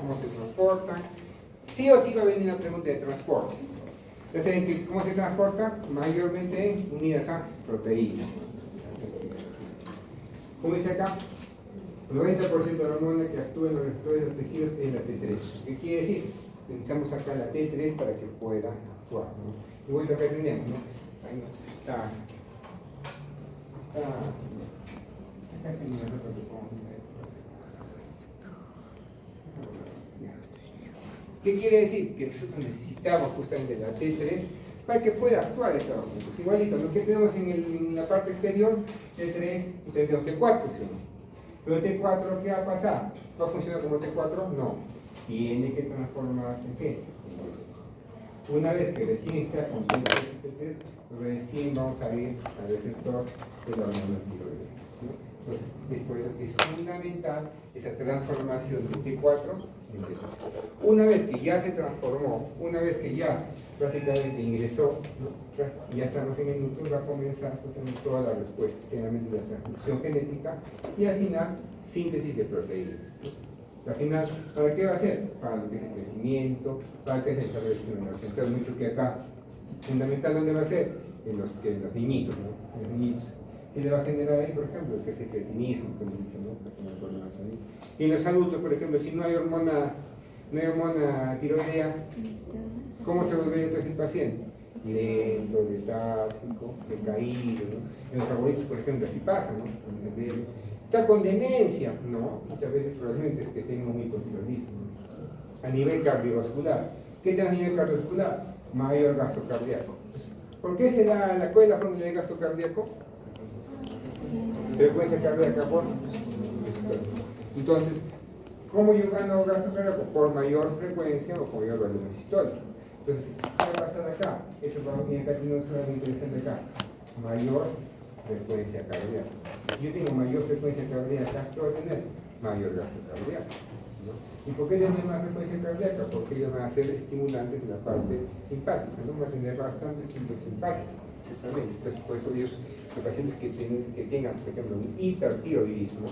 S1: cómo se transportan. Sí o sí va a venir una pregunta de transporte. Entonces, ¿cómo se transporta? Mayormente unidas a proteínas. Como dice acá, el 90% de la hormona que actúa en los receptores de los tejidos es la T3. ¿Qué quiere decir? Utilizamos acá la T3 para que pueda actuar, ¿no? Y bueno, acá tenemos, ¿no? Ahí no, acá tenemos otro que podemos ver. ¿Qué quiere decir? Que nosotros necesitamos justamente la T3 para que pueda actuar esta vacuna. Pues igualito, lo que tenemos en la parte exterior, T3, tenemos T4, ¿sí? Pero T4, ¿qué va a pasar? ¿Va a funcionar como T4? No. Tiene que transformarse en qué? Una vez que recién está con T3, recién vamos a ir al receptor de la hormona tiroidea, ¿no? Entonces, después es fundamental esa transformación de T4 en T3. Una vez que ya se transformó, una vez que ya prácticamente ingresó, ¿no? Ya estamos en el núcleo, va a comenzar justamente toda la respuesta, generalmente la transcripción genética y al final síntesis de proteínas. Al final, ¿para qué va a ser? Para lo que es el crecimiento, para que es el desarrollo del sistema nervioso. Entonces, mucho que acá, fundamental, ¿dónde va a ser? En los niñitos, ¿no? En los niñitos. ¿Qué le va a generar ahí, por ejemplo? Que es el cretinismo, que hemos dicho, ¿no? Y en los adultos, por ejemplo, si no hay hormona tiroidea, ¿cómo se volvería entonces el paciente? Lento, letárgico, decaído, ¿no? En los abuelitos, por ejemplo, así pasa, ¿no? Está con demencia, no, muchas veces probablemente es que tenga un hipotiroidismo. A nivel cardiovascular, ¿qué tal a nivel cardiovascular? Mayor gasto cardíaco. ¿Por qué se da cuál es la fórmula de gasto cardíaco? Frecuencia cardíaca por. Entonces, ¿cómo yo gano gasto cardíaco? Por mayor frecuencia o por mayor volumen sistólico. Entonces, ¿qué va a pasar acá? Esto va a venir acá, tiene una interesante acá. Mayor frecuencia cardíaca. Si yo tengo mayor frecuencia cardíaca, ¿qué voy a tener? Mayor gasto cardíaco, ¿no? ¿Y por qué tienen más frecuencia cardíaca? Porque ellos van a ser estimulantes de la parte simpática, ¿no? Van a tener bastante síndrome simpático, justamente. Entonces, por eso ellos, los pacientes que tengan, por ejemplo, un hipertiroidismo,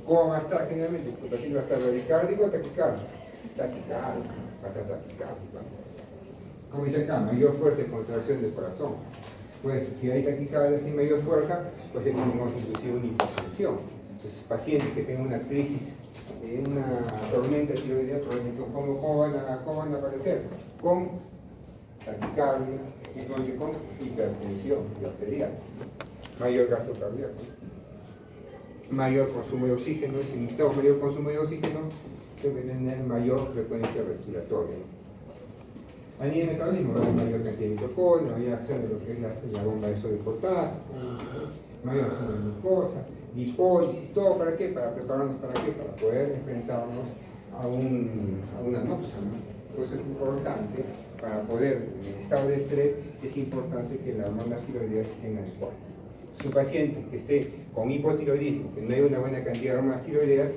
S1: ¿cómo va a estar generalmente? El paciente va a estar radicárdico o taquicárdico. Taquicárdico, va a estar taquicárdico. Como dice acá, mayor fuerza de contracción del corazón. Pues si hay taquicardia sin mayor fuerza, pues tenemos inclusive una hipotensión. Entonces, pacientes que tengan una crisis, una tormenta tiroidea, ¿cómo van a aparecer? Con taquicardia y con hipertensión arterial, mayor gasto cardíaco, mayor consumo de oxígeno. Si necesitamos mayor consumo de oxígeno, tenemos que tener mayor frecuencia respiratoria. A nivel metabolismo va a haber mayor cantidad de mitocondrias, mayor acción de lo que es la bomba de sodio y potasio, mayor acción de glucosa, lipólisis, todo ¿para qué? Para prepararnos ¿para qué? Para poder enfrentarnos a una noxa, ¿no? Por eso es importante, para poder, en estado de estrés, es importante que las hormonas tiroideas estén adecuadas. Si un paciente que esté con hipotiroidismo, que no hay una buena cantidad de hormonas tiroideas,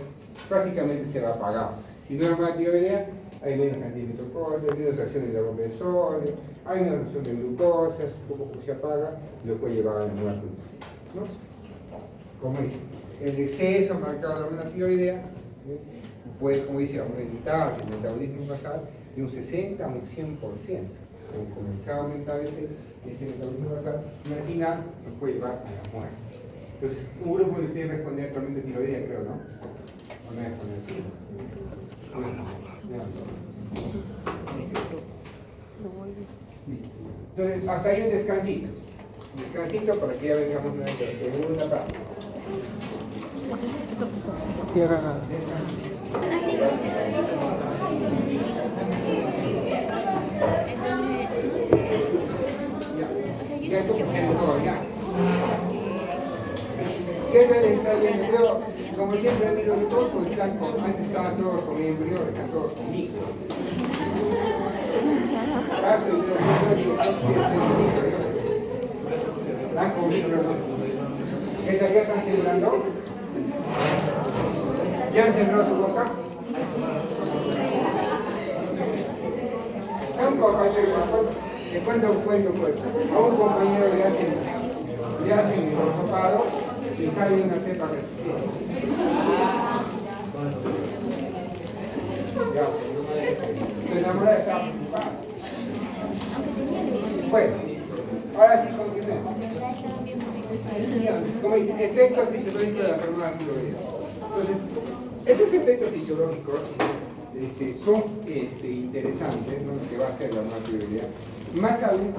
S1: prácticamente se va a apagar. Si no hay hormona tiroidea, hay menos cantidad de mitocondrias, menos acción de la bomba de sodio, hay menos acción de glucosa, un poco se apaga y lo puede llevar a la muerte, ¿no? Como dice, el exceso marcado de la hormona tiroidea puede, como dice, aumentar el metabolismo basal de un 60 a un 100%. Cuando comenzaba a aumentar ese metabolismo basal, imagina, nos puede llevar a la muerte. Entonces, un grupo de ustedes responder actualmente tiroidea, creo, ¿no? ¿O no responder así? Entonces, hasta ahí un descansito. Para que ya vengamos a la segunda parte.
S2: Cierra nada.
S1: Ya esto se todo, ya. ¿Qué tal está bien? Yo, como siempre, miro de todos, pues están antes estaban todos con el embrión, están todos conmigo. Paso y están conmigo, ¿qué tal? ¿Ya están sembrando? ¿Ya han sembrado su boca? A un compañero, le cuento un cuento, pues. A un compañero le hacen el hisopado y sale una cepa resistente. Ya, su enamorada está preocupada. Bueno, ahora sí continuemos. Como dice, efectos fisiológicos de las hormonas tiroideas. Entonces, estos efectos fisiológicos son interesantes, ¿no? Lo que va a hacer la hormonatiroidea, más aún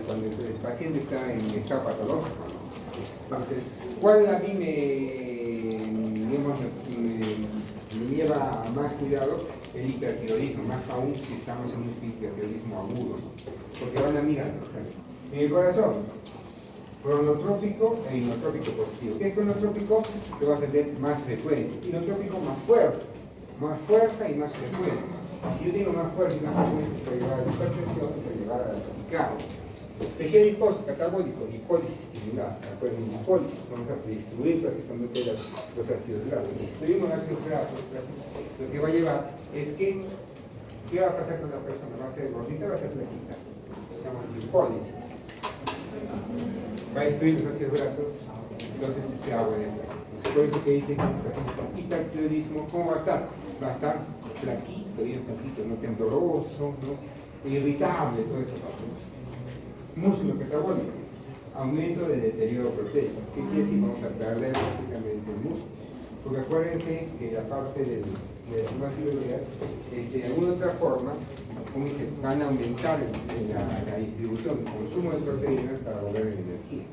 S1: cuando el paciente está en estado patológico. Entonces, ¿cuál a mí me lleva a más cuidado? El hipertiroidismo, más aún si estamos en un hipertiroidismo agudo, ¿no? Porque van a mirar en el corazón, cronotrópico e inotrópico positivo. ¿Qué es cronotrópico? Que va a tener más frecuencia. Inotrópico, más fuerza y más frecuencia. Y si yo tengo más fuerza y más frecuencia, puede llevar a la hipertensión, puede llevar a la taquicardia. Tejido adiposo catabólico, hipólisis estimulada. Acuérdense, hipólisis, vamos a destruir prácticamente los ácidos grasos. Si destruimos ácidos grasos, lo que va a llevar es que, ¿qué va a pasar con la persona? ¿Va a ser gordita o va a ser flaquita? Se llama hipólisis. Va a destruir los ácidos grasos, entonces se agua de flaco. Por eso que dice que el paciente con hipertiroidismo, ¿cómo va a estar? Va a estar flaquito, bien flaquito, no tembloroso, ¿no? Irritable, todo eso pasa. Músculo catabólico, aumento del deterioro proteico. ¿Qué quiere decir? Vamos a perder prácticamente el músculo. Porque acuérdense que la parte de la hormonatiroidea, de alguna otra forma, como dice, van a aumentar la distribución, el consumo de proteínas para volver en energía.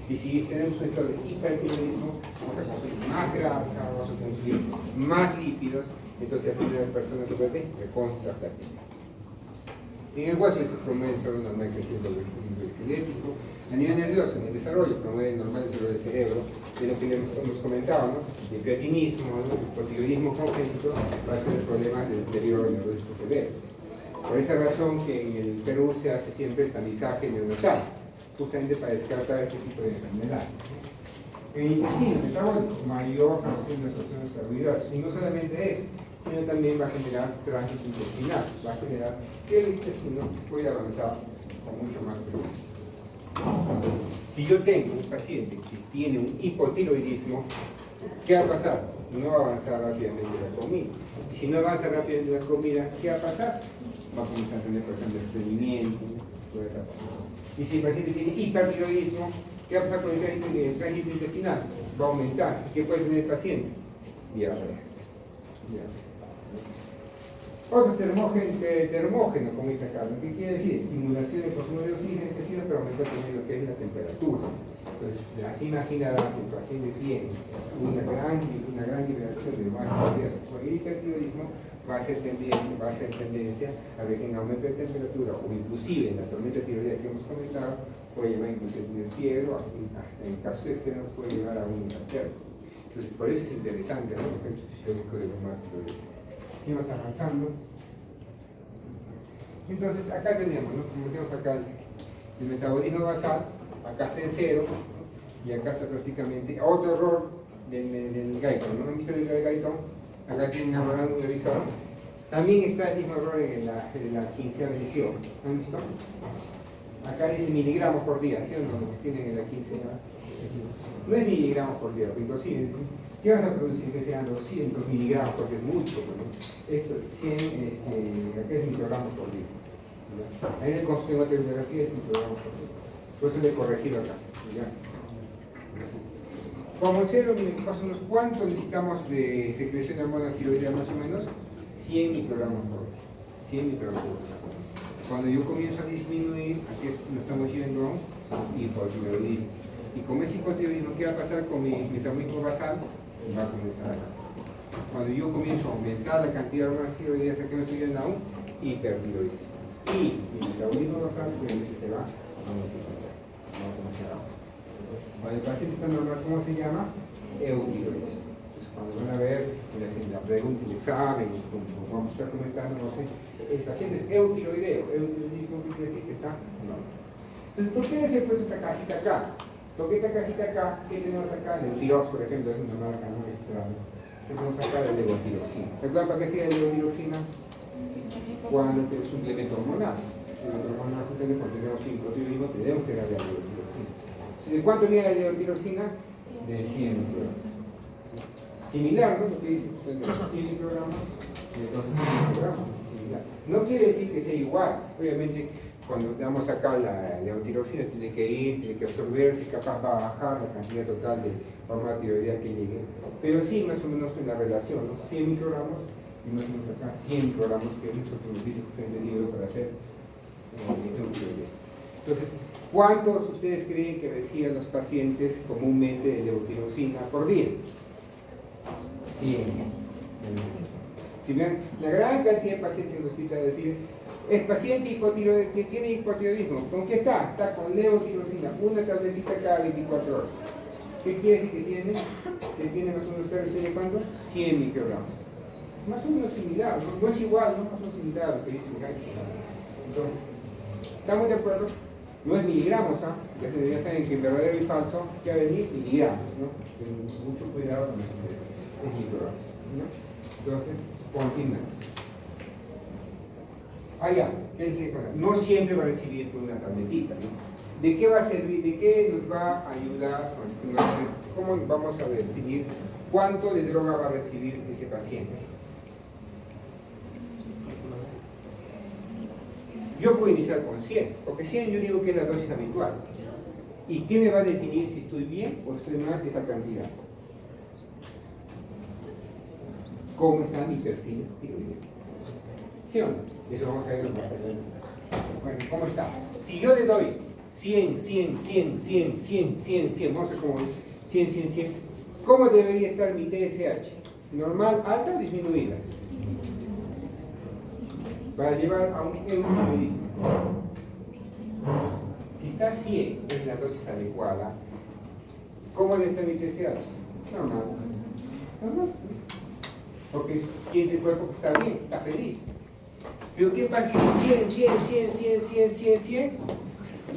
S1: Y si tenemos un estado de hipertiroidismo, vamos a consumir más grasa, vamos a consumir más lípidos, entonces al final la persona que bebe recontra flaquita. En el hueso se promueve el desarrollo normal crecimiento del esquelético. A nivel nervioso, en el desarrollo, promueve el normal desarrollo del cerebro. De lo que nos comentaba, ¿no? El creatinismo, ¿no? El hipotiroidismo congénito va a tener problemas de deterioro neurológico severo. Por esa razón que en el Perú se hace siempre el tamizaje neonatal, justamente para descartar este tipo de enfermedades. En el intestino metabólico, mayor producción de absorción de carbohidratos. Y no solamente eso, sino también va a generar tránsito intestinal, va a generar que el intestino pueda avanzar con mucho más frecuencia. Si yo tengo un paciente que tiene un hipotiroidismo, ¿qué va a pasar? No va a avanzar rápidamente la comida. Y si no avanza rápidamente la comida, ¿qué va a pasar? Va a comenzar a tener, por ejemplo, estreñimiento. Y si el paciente tiene hipertiroidismo, ¿qué va a pasar con el tránsito intestinal? Va a aumentar. ¿Qué puede tener el paciente? Diarreas. Otro termógeno, como dice acá, ¿qué quiere decir? Estimulación del consumo de oxígeno en intestino para aumentar también lo que es la temperatura. Entonces, así imaginarás si el paciente tiene una gran liberación de más por el hipertiroidismo, va a ser tendencia a que tenga aumento de temperatura, o inclusive en la tormenta tiroidea que hemos comentado, puede llevar inclusive a tener fiebre, hasta en casos extremos puede llevar a un infarto. Entonces, por eso es interesante el efecto fisiológico de la hormonatiroidea. Seguimos avanzando. Entonces, acá tenemos, ¿no? Como tenemos acá el metabolismo basal, acá está en cero, y acá está prácticamente otro error del Guyton. ¿No han visto el Guyton? Acá tienen un error revisado. También está el mismo error en la 15ª edición. ¿Han visto? Acá dice miligramos por día, ¿sí o no? Lo que tienen en la 15ª. No es miligramos por día, inclusive. ¿Qué van a producir? Que sean 200 miligramos, porque es mucho, ¿no? Eso es 100, acá es microgramos por día. Ahí en el consumo de bibliografía es microgramos por día. Por eso le he corregido acá. ¿Ya? Entonces, como cero, más o menos, ¿cuánto necesitamos de secreción de hormona tiroidea? Más o menos 100 microgramos por día. 100 microgramos por día. Cuando yo comienzo a disminuir, aquí nos estamos yendo a un hipotiroidismo. Y como es hipotiroidismo, ¿qué va a pasar con mi metabolismo basal? Va a comenzar acá. Cuando yo comienzo a aumentar la cantidad de hormonas tiroideas, que me estoy yendo a un hipertiroidismo. Y mi metabolismo basal obviamente se va a multiplicar. Va a comenzar ahora. Cuando el paciente está normal, ¿cómo se llama? Eutiroidismo. Entonces, cuando van a ver, la pregunta del examen, como vamos a estar comentando, no sé, el paciente es eutiroideo. Eutiroidismo quiere decir que está normal. Entonces, ¿por qué se puesto esta cajita acá? Porque esta cajita acá, ¿qué tenemos acá? El Eutirox, por ejemplo, es una marca no registrada. Tenemos acá la levotiroxina. ¿Se acuerdan para qué sirve la levotiroxina? Cuando es un suplemento hormonal. El hormonal justamente cuando tenemos hipotiroidismo tenemos que darle la levotiroxina. ¿De cuánto mide la levotiroxina? De 100 microgramos. Similar, ¿no? Lo que dice 100 microgramos, entonces 100 microgramos. Similar. No quiere decir que sea igual. Obviamente, cuando damos acá la levotiroxina tiene que absorberse, capaz va a bajar la cantidad total de hormona tiroidea que llegue, pero sí más o menos una relación, ¿no? 100 microgramos y más o menos acá 100 programas que nosotros los físicos han tenido para hacer eutiroidea. Entonces, ¿cuántos ustedes creen que reciben los pacientes comúnmente de levotiroxina por día? 100. Si ven, la gran cantidad de pacientes en el hospital, es decir, el paciente que tiene hipotiroidismo, ¿con qué está? Está con levotiroxina, una tabletita cada 24 horas. ¿Qué quiere decir que tiene? Que tiene más o menos PVC de cuánto? 100 microgramos. Más o menos similar, no es igual, no más o menos similar a lo que dice el gallo. Entonces, ¿estamos de acuerdo? No es miligramos, ¿ah? Ya saben que en verdadero y falso, ¿qué va a venir? Miligramos, ¿no? Ten mucho cuidado con eso, es microgramos, ¿no? Entonces, continuamos. Ya, ¿qué dice? No siempre va a recibir una tabletita, ¿no? ¿De qué va a servir? ¿De qué nos va a ayudar? ¿Cómo vamos a definir cuánto de droga va a recibir ese paciente? Yo puedo iniciar con 100, porque 100 yo digo que es la dosis habitual. ¿Y qué me va a definir si estoy bien o estoy mal esa cantidad? ¿Cómo está mi perfil tiroideo? ¿Sí o no? Eso vamos a ver más adelante. Bueno, ¿cómo está? Si yo le doy 100, 100, 100, 100, 100, 100, 100, vamos a ver cómo 100, 100, 100, ¿cómo debería estar mi TSH? ¿Normal, alta o disminuida? Para llevar a un eutiroidismo. Si está 100, es la dosis adecuada, ¿cómo debe estar mi TSH? Normal. Normal. Porque el cuerpo está bien, está feliz. Pero ¿qué pasa si 100, 100, 100, 100, 100, 100, 100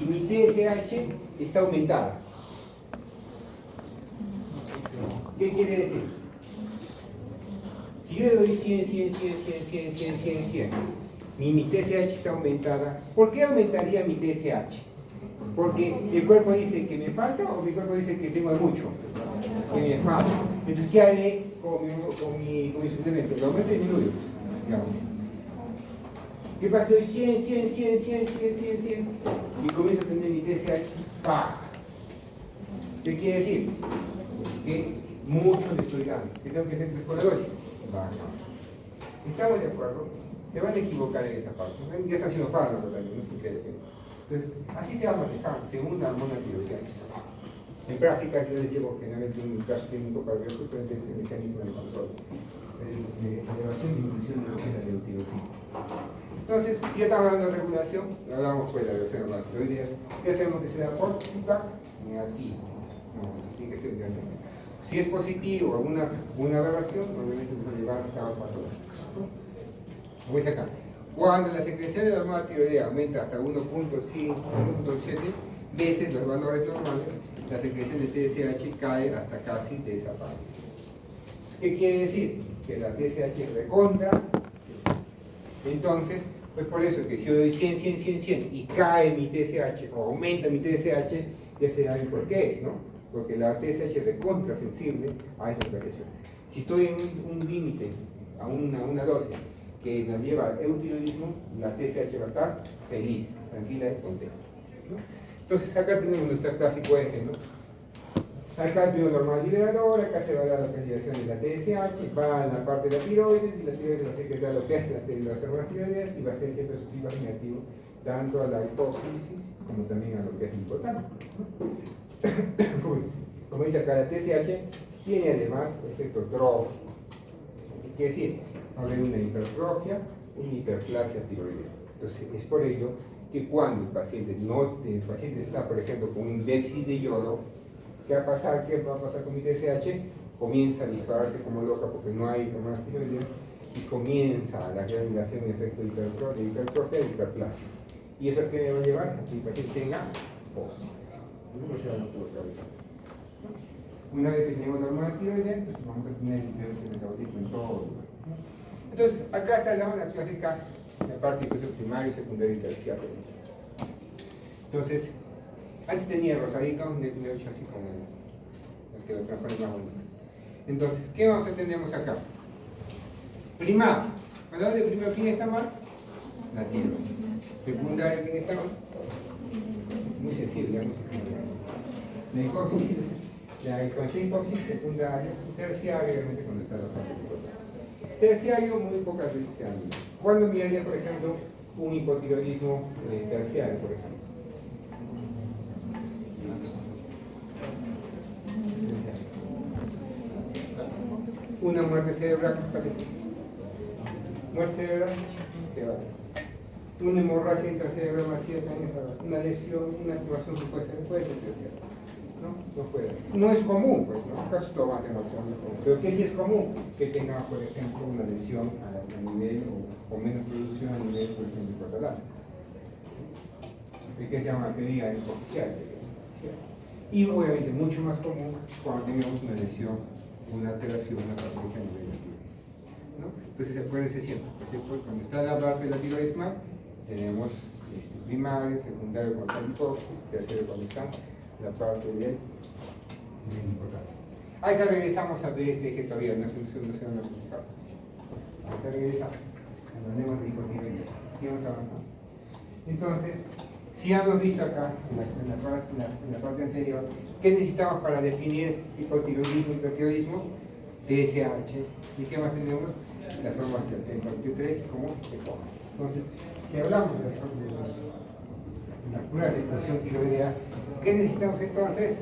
S1: y mi TSH está aumentada? ¿Qué quiere decir? Si yo le doy 100, 100, 100, 100, 100, 100, 100, 100 y mi TSH está aumentada, ¿por qué aumentaría mi TSH? ¿Porque el cuerpo dice que me falta o mi cuerpo dice que tengo mucho? Que me falta. Entonces, ¿qué haré con mi suplemento? ¿Lo aumento y disminuyo? ¿Qué pasa? Doy 100, 100, 100, 100, 100, 100, 100 y comienzo a tener mi TSH baja. ¿Qué quiere decir? Que mucho le estoy dando. ¿Qué tengo que hacer con la dosis? Baja. ¿Estamos de acuerdo? Se van a equivocar en esa parte. Ya está haciendo fármaco también, no sé qué. Entonces, así se va manejando, según la hormona tiroidea. En práctica, yo les llevo generalmente un caso clínico para ver justamente ese mecanismo de control. Elevación y disminución de la levotiroxina. Entonces, si ya estamos hablando de regulación, hablamos pues de la elevación de las tiroideas, ya sabemos que será positiva, negativa. No, tiene que ser negativo. Si es positivo o una aberración, obviamente nos va a llevar a estados patológicos. Voy a sacar. Cuando la secreción de la hormona tiroidea aumenta hasta 1.5, 1.7 veces los valores normales, la secreción de TSH cae hasta casi desaparece. ¿Qué quiere decir? Que la TSH recontra. Entonces, pues por eso que yo doy 100, 100, 100, 100 y cae mi TSH o aumenta mi TSH, ya se saben por qué es, ¿no? Porque la TSH recontra sensible a esa variación. Si estoy en un límite, a una dosis que nos lleva al eutiroidismo, la TSH va a estar feliz, tranquila y contenta, ¿no? Entonces acá tenemos nuestra clásico eje, ¿no? Acá el bionormal liberador, acá se va a dar la liberación de la TSH, va a la parte de la tiroides y la tiroides va a secretar lo que es las hormonas tiroideas y va a ser siempre feedback negativo tanto a la hipófisis como también a lo que es el hipotálamo. Como dice acá, la TSH tiene además efecto trófico. ¿Qué quiere decir? Va a haber una hipertrofia, una hiperplasia tiroidea. Entonces es por ello que cuando el paciente está, por ejemplo, con un déficit de yodo, ¿qué va a pasar? ¿Qué va a pasar con mi TSH? Comienza a dispararse como loca porque no hay hormonas tiroideas y comienza la granulación en efecto de hipertrofia y hiperplasia. ¿Y eso qué me va a llevar? A que el paciente tenga POS. Una vez que tenemos la hormona tiroidea, entonces vamos a tener el metabolismo en todo lugar. Entonces, acá está la clásica, la parte de primario, secundario y terciario. Entonces, antes tenía rosadito, le he hecho así como el que lo transforma más bonito. Entonces, ¿qué vamos a tener acá? Primario. Cuando hablo de primario, ¿quién está mal? La tiroides. Secundario, ¿quién está mal? Muy sensible, muy sensible. La hipófisis, la hipoxia secundaria, terciaria, obviamente cuando está la parte de Terciario muy pocas veces se anima. ¿Cuándo miraría, por ejemplo, un hipotiroidismo terciario, por ejemplo? Una muerte cerebral, ¿qué os parece? Muerte cerebral, se va. Una hemorragia intracerebral masiva también se va. Una lesión, una activación que puede ser terciaria. No puede. No es común, pues, ¿no? Casi todos van a tener opción de común. Pero que sí es común que tenga, por ejemplo, una lesión a nivel o menos producción a nivel, por ejemplo, corporal. Que se llama pedida hipoficial. Y obviamente mucho más común cuando tenemos una lesión, una alteración, una patología a nivel de ¿no? Entonces, acuérdense siempre, cuando está la parte de la tiroides mal, tenemos primario, secundario con el hipófisis, tercero cuando está la parte del importante. Ahí regresamos a ver que todavía no se han aplicado. Ahorita regresamos. Andemos de hipotiroides. Seguimos avanzando. Entonces, si ya hemos visto acá, en la parte anterior, ¿qué necesitamos para definir hipotiroidismo y hipertiroidismo? TSH. ¿Y qué más tenemos? Las formas de T3 como ECO. Entonces, si hablamos de la pura reproducción tiroidea, ¿qué necesitamos entonces?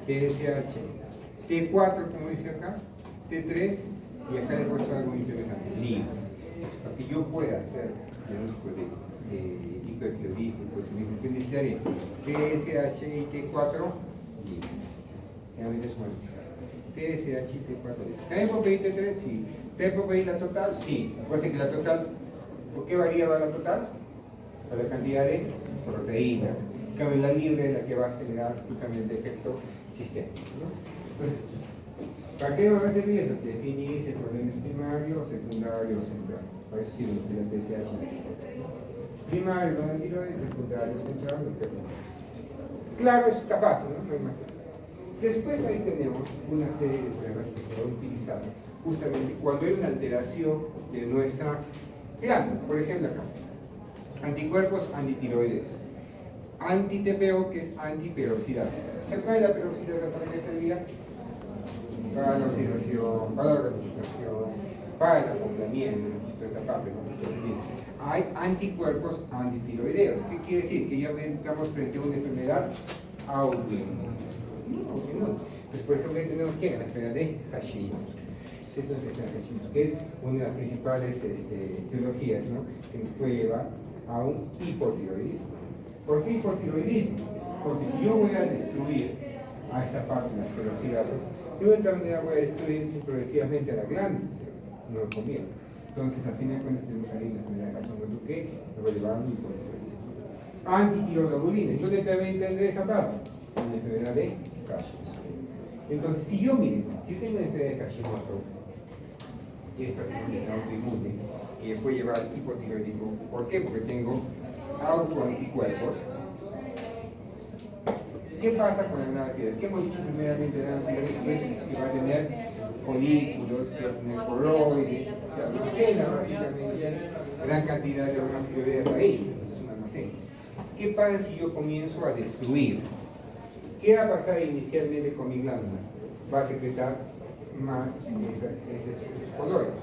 S1: TSH, T4, como dice acá, T3, y acá le he puesto algo interesante, LIB. Para que yo pueda hacer diagnóstico de hipertiroidismo, hipotiroidismo, ¿qué necesitaría? TSH y T4, LIB. Realmente es una TSH y T4, LIB. ¿También puedo pedir T3? Sí. ¿También puedo pedir la total? Sí. Acuérdense que la total, ¿por qué variaba la total? Por la cantidad de proteínas. En cambio, la libre es la que va a generar justamente el efecto sistémico, ¿no? Entonces, ¿para qué va a servir eso? Definir si el problema es primario, secundario o central. Para eso sirve la TSH. Primario con el tiroides, secundario, central, lo que claro, eso está fácil, ¿no? No hay más. Después ahí tenemos una serie de pruebas que se van a utilizar justamente cuando hay una alteración de nuestra glándula. Por ejemplo, acá. Anticuerpos antitiroides. Anti-TPO, que es antiperoxidasa. ¿Se acuerdan de la peroxidasa para qué servía? Para la oxidación, para la ratificación, para el acoplamiento, toda esa parte, ¿no? Entonces, bien, hay anticuerpos antitiroideos. ¿Qué quiere decir? Que ya estamos frente a una enfermedad autoinmune. Entonces, por ejemplo, ahí tenemos ¿quién? La enfermedad de Hashimoto. Que es una de las principales etiologías, ¿no? Que nos puede llevar a un hipotiroidismo. ¿Por qué hipotiroidismo? Porque si yo voy a destruir a esta parte de las peroxidasas, yo de tal manera voy a destruir progresivamente a la glándula, no lo conviene. Entonces, al final de cuentas, tenemos ahí la enfermedad de Hashimoto que nos va a llevar a un hipotiroidismo. Antitiroglobulina, entonces también tendré esa parte, la enfermedad de Hashimoto. Entonces, si yo, miren, si tengo una enfermedad de Hashimoto, y es prácticamente autoinmune, y me puede llevar al hipotiroidismo, ¿por qué? Porque tengo autoanticuerpos. ¿Qué pasa con la glándula tiroides? ¿Qué hemos dicho primeramente de la glándula tiroides? Pues que va a tener folículos, que va a tener coroides, que almacena prácticamente gran cantidad de hormonas tiroideas ahí, es un almacén. ¿Qué pasa si yo comienzo a destruir? ¿Qué va a pasar inicialmente con mi glándula? Va a secretar más esos colores.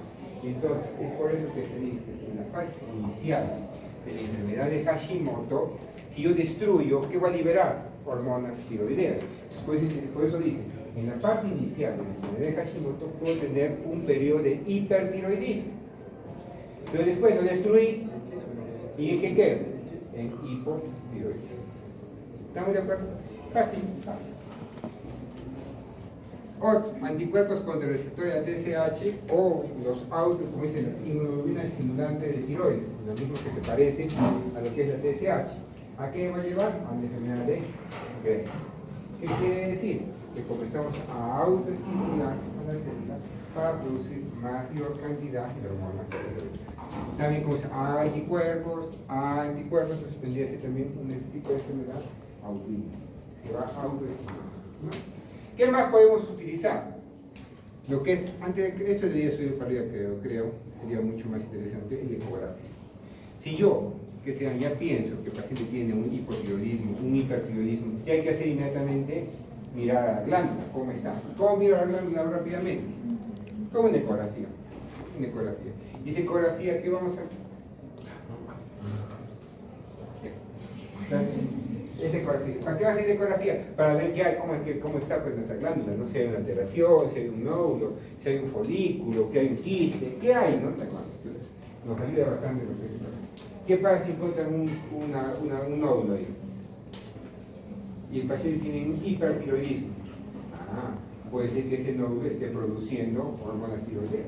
S1: Y entonces, es por eso que se dice que en las fases iniciales de la enfermedad de Hashimoto, si yo destruyo, ¿qué va a liberar? Hormonas tiroideas. Por eso dice, en la parte inicial de la enfermedad de Hashimoto puedo tener un periodo de hipertiroidismo. Pero después lo destruí, ¿y en qué queda? En hipotiroidismo. ¿Estamos de acuerdo? Fácil, fácil. Otro, anticuerpos contra el receptor de la TSH o los como dicen, la inmunoglobulina estimulante de tiroides, lo mismo que se parece a lo que es la TSH. ¿A qué va a llevar? A la enfermedad de Graves. ¿Qué quiere decir? Que comenzamos a autoestimular a la célula para producir mayor cantidad de hormonas tiroides. También como anticuerpos, entonces tendría que también un tipo de enfermedad autoinmune, que va a autoestimular, ¿no? ¿Qué más podemos utilizar? Lo que es, antes de esto debería subir para arriba, creo, sería mucho más interesante el ecografía. Si yo, que sea, ya pienso que el paciente tiene un hipotiroidismo, un hipertiroidismo, ¿qué hay que hacer inmediatamente? Mirar a la glándula, ¿cómo está? ¿Cómo miro a la glándula rápidamente? Con una ecografía. una ecografía. ¿Y esa ecografía qué vamos a hacer? Esa ecografía. ¿Para qué va a ser ecografía? Para ver ya cómo está pues, nuestra glándula, ¿no? Si hay una alteración, si hay un nódulo, si hay un folículo, que hay un quiste, ¿qué hay? ¿No? Entonces, nos ayuda bastante. ¿Qué pasa si encuentran un nódulo ahí? Y el paciente tiene un hipertiroidismo. Puede ser que ese nódulo esté produciendo hormonas tiroideas.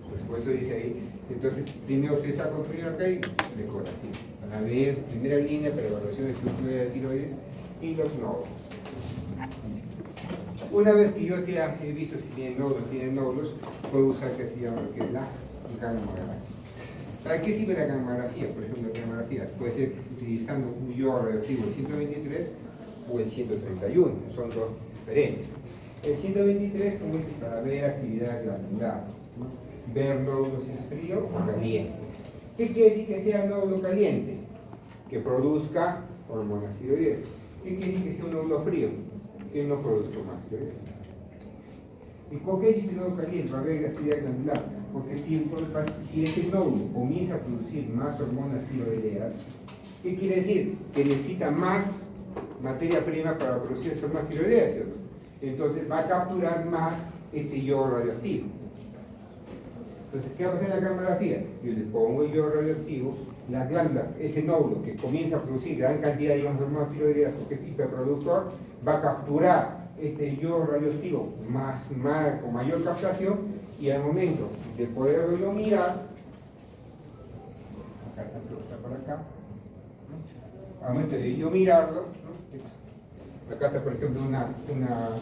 S1: Pues por eso dice ahí. Entonces, primero se saca un primero acá y ecografía. Para ver, primera línea para evaluación de estructura de la tiroides y los nódulos. Una vez que yo ya he visto si tienen nódulos, puedo usar que se llama lo que es la gamografía. ¿Para qué sirve la gamografía? Por ejemplo, la gamografía puede ser utilizando un yodo radioactivo, el 123 o el 131, son dos diferentes. El 123, como dice, para ver actividad glandular, ¿no? Ver nódulos si es frío o caliente. ¿Qué quiere decir que sea nódulo caliente? Que produzca hormonas tiroideas. ¿Qué quiere decir que sea un nódulo frío? Que no produzca más tiroides. ¿Y por qué dice nódulo caliente? Va a ver actividad glandular. Porque si ese nódulo comienza a producir más hormonas tiroideas, ¿qué quiere decir? Que necesita más materia prima para producir esas hormonas tiroideas, ¿cierto? Entonces va a capturar más este yodo radioactivo. Entonces, ¿qué va a hacer la gamografía? Yo le pongo el yodo radioactivo, la glándula, ese nódulo que comienza a producir gran cantidad de hormonas tiroideas porque es hiperproductor, va a capturar este yodo radioactivo con mayor captación y al momento de poderlo yo mirar, acá está por acá, ¿no? Al momento de yo mirarlo, ¿no? Acá está por ejemplo una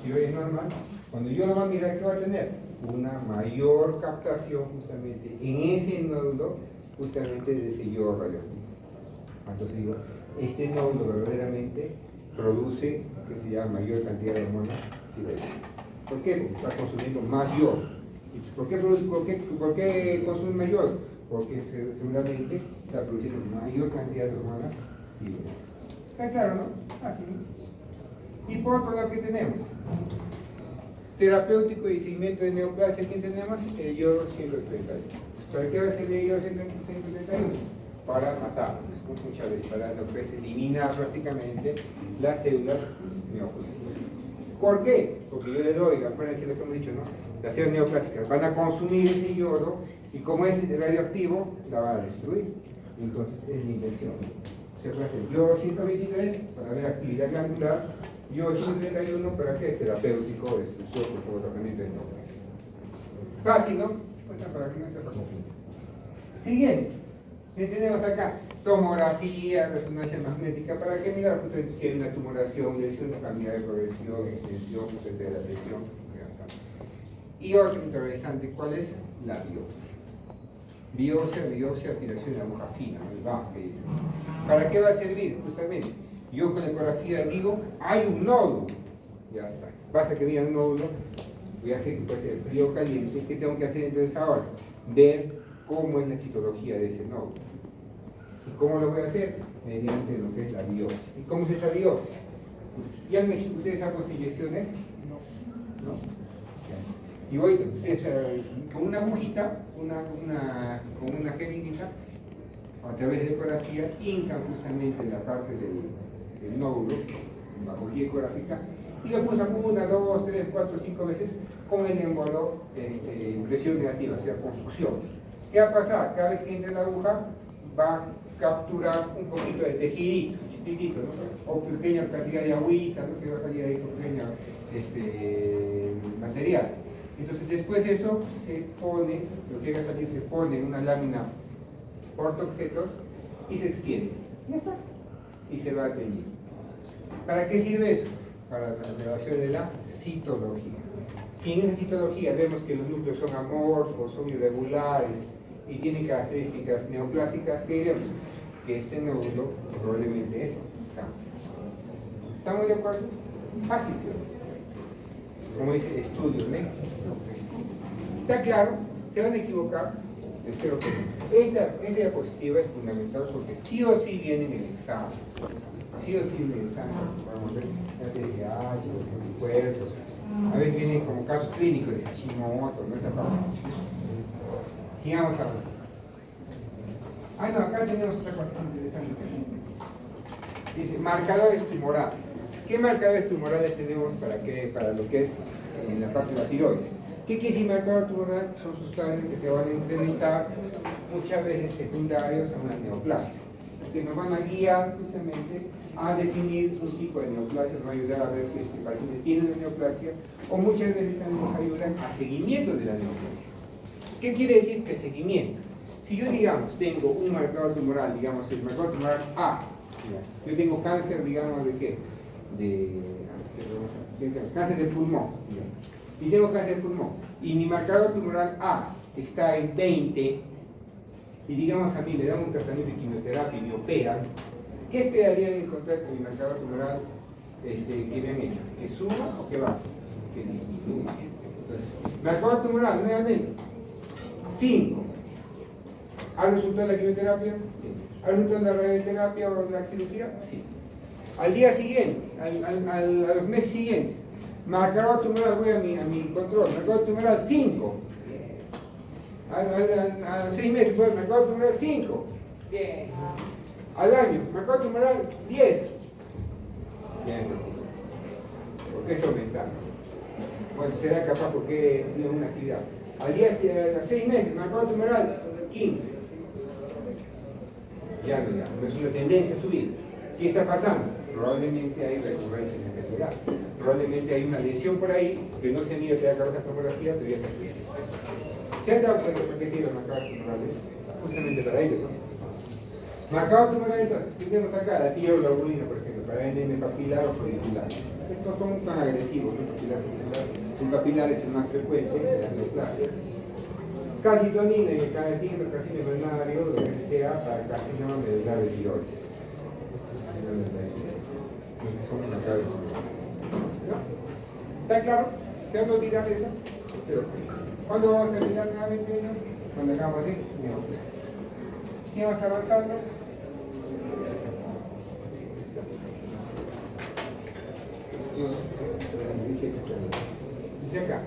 S1: tiroides normal, cuando yo lo voy a mirar, ¿qué va a tener? Una mayor captación justamente en ese nódulo, justamente de ese yodo radioactivo. Entonces digo, este nódulo verdaderamente produce, que se llama mayor cantidad de hormonas tiroideas. ¿Por qué? Porque está consumiendo más yodo. ¿Por qué consume más yodo? Porque seguramente está produciendo mayor cantidad de hormonas tiroideas. ¿Está claro, no? Así. Y por otro lado, ¿qué tenemos? Terapéutico y seguimiento de neoplasia, ¿quién tenemos? El yodo 131. ¿Para qué va a ser el yodo 131? Para matarlos, muchas veces, para lo que es eliminar prácticamente las células neoplásicas. ¿Por qué? Porque yo le doy, acuérdense lo que hemos dicho, ¿no? Las células neoplásicas van a consumir ese yodo y como es radioactivo, la van a destruir. Entonces, es mi intención. Se puede hacer yodo 123 para ver actividad glandular, yodo 131 para que es terapéutico, destrucción como tratamiento de neoplasia. Fácil, ¿no? Para que no esté confundido. Siguiente. ¿Qué tenemos acá? Tomografía, resonancia magnética. ¿Para qué mirar? Si hay una tumoración, lesión, cantidad de progresión, extensión, de la lesión. Y otro interesante, ¿cuál es? La biopsia. Biopsia, aspiración de aguja fina, el BAM que dice. ¿Para qué va a servir? Justamente, yo con la ecografía digo, hay un nódulo. Ya está. Basta que vea un nódulo, voy a hacer que puede ser frío o caliente. ¿Qué tengo que hacer entonces ahora? Ver cómo es la citología de ese nódulo. ¿Y cómo lo voy a hacer? Mediante lo que es la biopsia. ¿Y cómo es esa biopsia? ¿Ya han hecho ustedes ambas inyecciones? No. Y hoy, con una agujita, con una jeringuita, a través de la ecografía, hincan justamente la parte del nódulo, la agujilla ecográfica, y lo pulsan 1, 2, 3, 4, 5 veces con el émbolo presión negativa, o sea, con succión. ¿Qué va a pasar? Cada vez que entre la aguja va a capturar un poquito de tejidito, chiquitito, ¿no? O pequeña cantidad de agüita, ¿no? Que va a salir ahí pequeño material. Entonces después eso se pone, lo que llega a salir se pone en una lámina portaobjetos y se extiende. Ya está. Y se va a teñir. ¿Para qué sirve eso? Para la observación de la citología. Si en esa citología vemos que los núcleos son amorfos, son irregulares y tienen características neoplásicas, ¿qué diremos? Que este nódulo probablemente es cáncer. ¿Estamos de acuerdo? Fácil, ¿sí? Como dice estudio, ¿no? ¿Está claro? ¿Se van a equivocar? Espero que no. Esta diapositiva es fundamental porque sí o sí viene en el examen. Sí o sí viene en el examen. Vamos a ver la TSH, los anticuerpos. A veces vienen como casos clínicos de Hashimoto, ¿no? Sigamos avanzando. Ah, no, acá tenemos otra cosa interesante. Dice, marcadores tumorales. ¿Qué marcadores tumorales tenemos para lo que es la parte de la tiroides? ¿Qué quiere decir marcador tumoral? Son sustancias que se van a implementar, muchas veces secundarios a una neoplasia, que nos van a guiar justamente a definir un tipo de neoplasia, nos va a ayudar a ver si este paciente tiene una neoplasia, o muchas veces también nos ayudan a seguimiento de la neoplasia. ¿Qué quiere decir que seguimientos? Si yo, digamos, tengo un marcador tumoral, digamos, el marcador tumoral A, yo tengo cáncer, digamos, ¿de qué? De cáncer del pulmón, digamos. Y tengo cáncer del pulmón, y mi marcador tumoral A está en 20, y digamos a mí me dan un tratamiento de quimioterapia y me operan, ¿qué esperarían encontrar con mi marcador tumoral que me han hecho? ¿Que suba o que baje? Que disminuya. Entonces, marcador tumoral, nuevamente, 5. ¿Ha resultado la quimioterapia? Sí. ¿Ha resultado la radioterapia o la cirugía? Sí. Al día siguiente, a los meses siguientes, marcador tumoral, voy a mi control, marcador tumoral 5. A los 6 meses, voy marcador tumoral 5. Bien. Al año, marcador tumoral 10. Bien. ¿Por qué está aumentando? Bueno, será capaz porque no es una actividad. A los 6 meses, marcador tumoral 15. Ya no es una tendencia a subir. ¿Qué está pasando? Probablemente hay recurrencia en ese lugar. Probablemente hay una lesión por ahí que no se mira, te da cartas tomografía, pero ya está bien. ¿Se han dado cuenta por qué sirven los marcadores tumorales? Justamente para ellos, ¿no? Marcador tumoral, entonces, tenemos acá la tiroglobulina, por ejemplo, para NM papilar o folicular. Estos son tan agresivos, ¿no? Papilar, el papilar es el más frecuente de las neoplasias. Calcitonina y el carotino, carcinoma embrionario, lo que sea, para carcinoma medular de tiroides. Son marcadores tumorales. ¿No? ¿Está claro? ¿Se han olvidado eso? Pero, ¿cuándo vamos a mirar nuevamente ello? Cuando hagamos de neoplasia. Sigamos avanzando. Dice acá,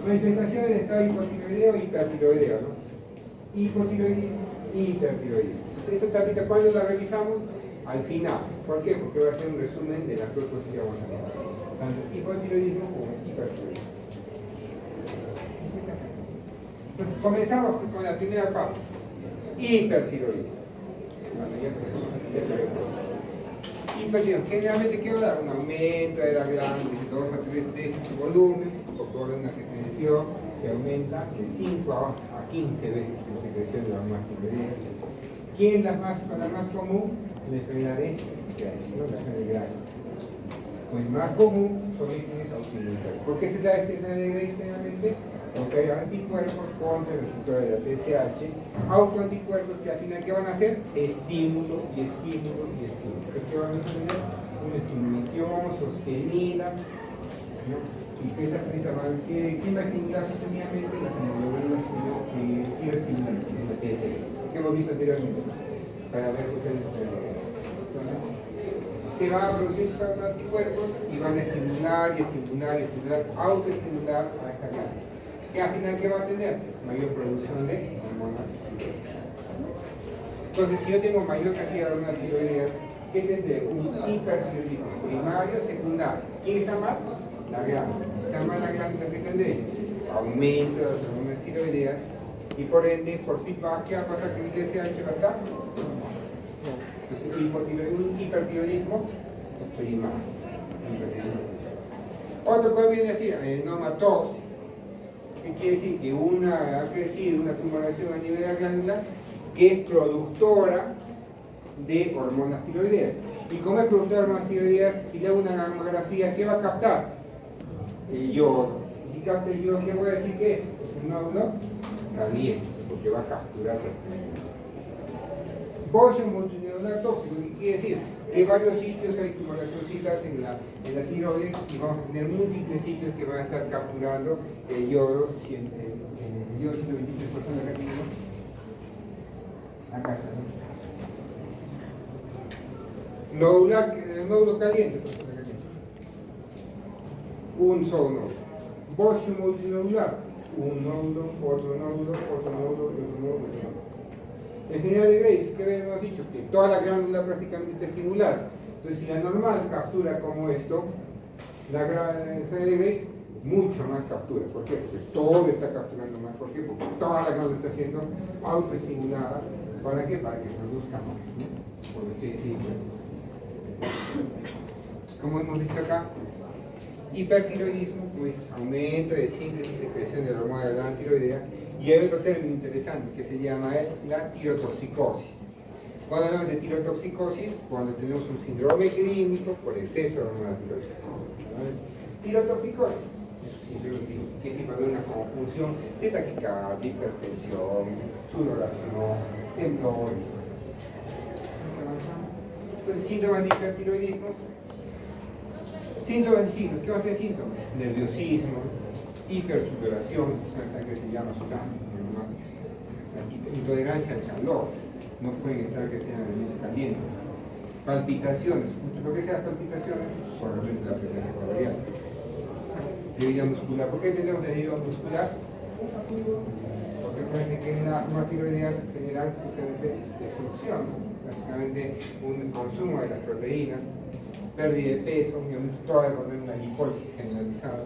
S1: manifestación del estado hipotiroideo y hipertiroideo, ¿no? Hipotiroidismo y hipertiroidismo. Entonces, esta tablita, ¿cuándo la revisamos? Al final. ¿Por qué? Porque va a ser un resumen de las dos cosas que vamos a ver. Tanto hipotiroidismo como hipertiroidismo. Entonces, comenzamos con la primera parte. Hipertiroidismo. Hipertiroidismo. Generalmente, ¿qué va a dar? Un aumento de la glándula de 2 a 3 veces su volumen, o por una secreción que aumenta de 5 a 15 veces la secreción de las más tiroideas. ¿Quién es la más común? La enfermedad de Graves, ¿no? La enfermedad de Graves. Pues más común son víctimas autoinmunitarias. ¿Por qué se da esta enfermedad de Graves generalmente? Porque hay anticuerpos contra el receptor de la TSH, autoanticuerpos que al final, ¿qué van a hacer? Estímulo y estímulo y estímulo. ¿Qué van a tener? Una estimulación sostenida, ¿no? ¿Y quién va a estimular sostenidamente? Las hemoglobinas que quiero estimular, la TSH, que hemos visto anteriormente, para ver ustedes. Se van a producir esos anticuerpos y van a estimular y estimular y estimular, autoestimular a esta glándula. Que al final, ¿qué va a tener? Mayor producción de hormonas tiroideas. Entonces, si yo tengo mayor cantidad de hormonas tiroideas, ¿qué tendré? Un hipertiroidismo primario, secundario. ¿Quién está mal? La glándula. Si está mal la glándula, ¿qué tendré? Aumento de las hormonas tiroideas y por ende, por feedback, ¿qué va a pasar con mi TSH? ¿Va a estar? Entonces, un hipertiroidismo primario. Otro que viene a decir, adenoma tóxico. ¿Qué quiere decir? Que ha crecido una tumoración a nivel de la glándula que es productora de hormonas tiroideas. Y como es productora de hormonas tiroideas, si le hago una gamografía, ¿qué va a captar? El yodo. Y si capta el yodo, ¿qué voy a decir que es? Es un nódulo caliente, porque va a capturar. Bocio multinodular tóxico, ¿qué quiere decir? Que en varios sitios hay tumoracioncitas en la tiroides y vamos a tener múltiples sitios que van a estar capturando el yodo, el yodo 123% acá tenemos. Acá está, ¿no? Nódulo caliente, un solo nódulo. Bocio multinodular, un nódulo, otro nódulo, otro nódulo, otro Enfermedad de Graves, ¿qué hemos dicho? Que toda la glándula prácticamente está estimulada. Entonces, si la normal captura como esto, la enfermedad de Graves mucho más captura. ¿Por qué? Porque todo está capturando más. ¿Por qué? Porque toda la glándula está siendo autoestimulada. ¿Para qué? Para que produzca más, ¿no? Por lo que sí, como hemos dicho acá, hipertiroidismo, pues aumento de síntesis y secreción de la hormona de la glándula tiroidea. Y hay otro término interesante que se llama la tirotoxicosis. Cuando hablamos de tirotoxicosis, cuando tenemos un síndrome clínico por exceso de hormona tiroidea. Tirotoxicosis es un síndrome que se llama una confusión de taquicardia, hipertensión, sudoración, temblor. Entonces, síntomas de hipertiroidismo. Síntomas y signos. ¿Qué va a tener síntomas? Nerviosismo, hipersudoración, que se llama sudán, intolerancia al calor, no pueden estar que sean alimentos calientes. Palpitaciones. ¿Por qué se dan palpitaciones? Por ejemplo, la frecuencia cardíaca. Debilidad muscular. ¿Por qué tenemos debilidad muscular? Porque parece que en la hormona tiroidea general justamente destrucción, prácticamente un consumo de las proteínas, pérdida de peso, toda una liposis generalizada.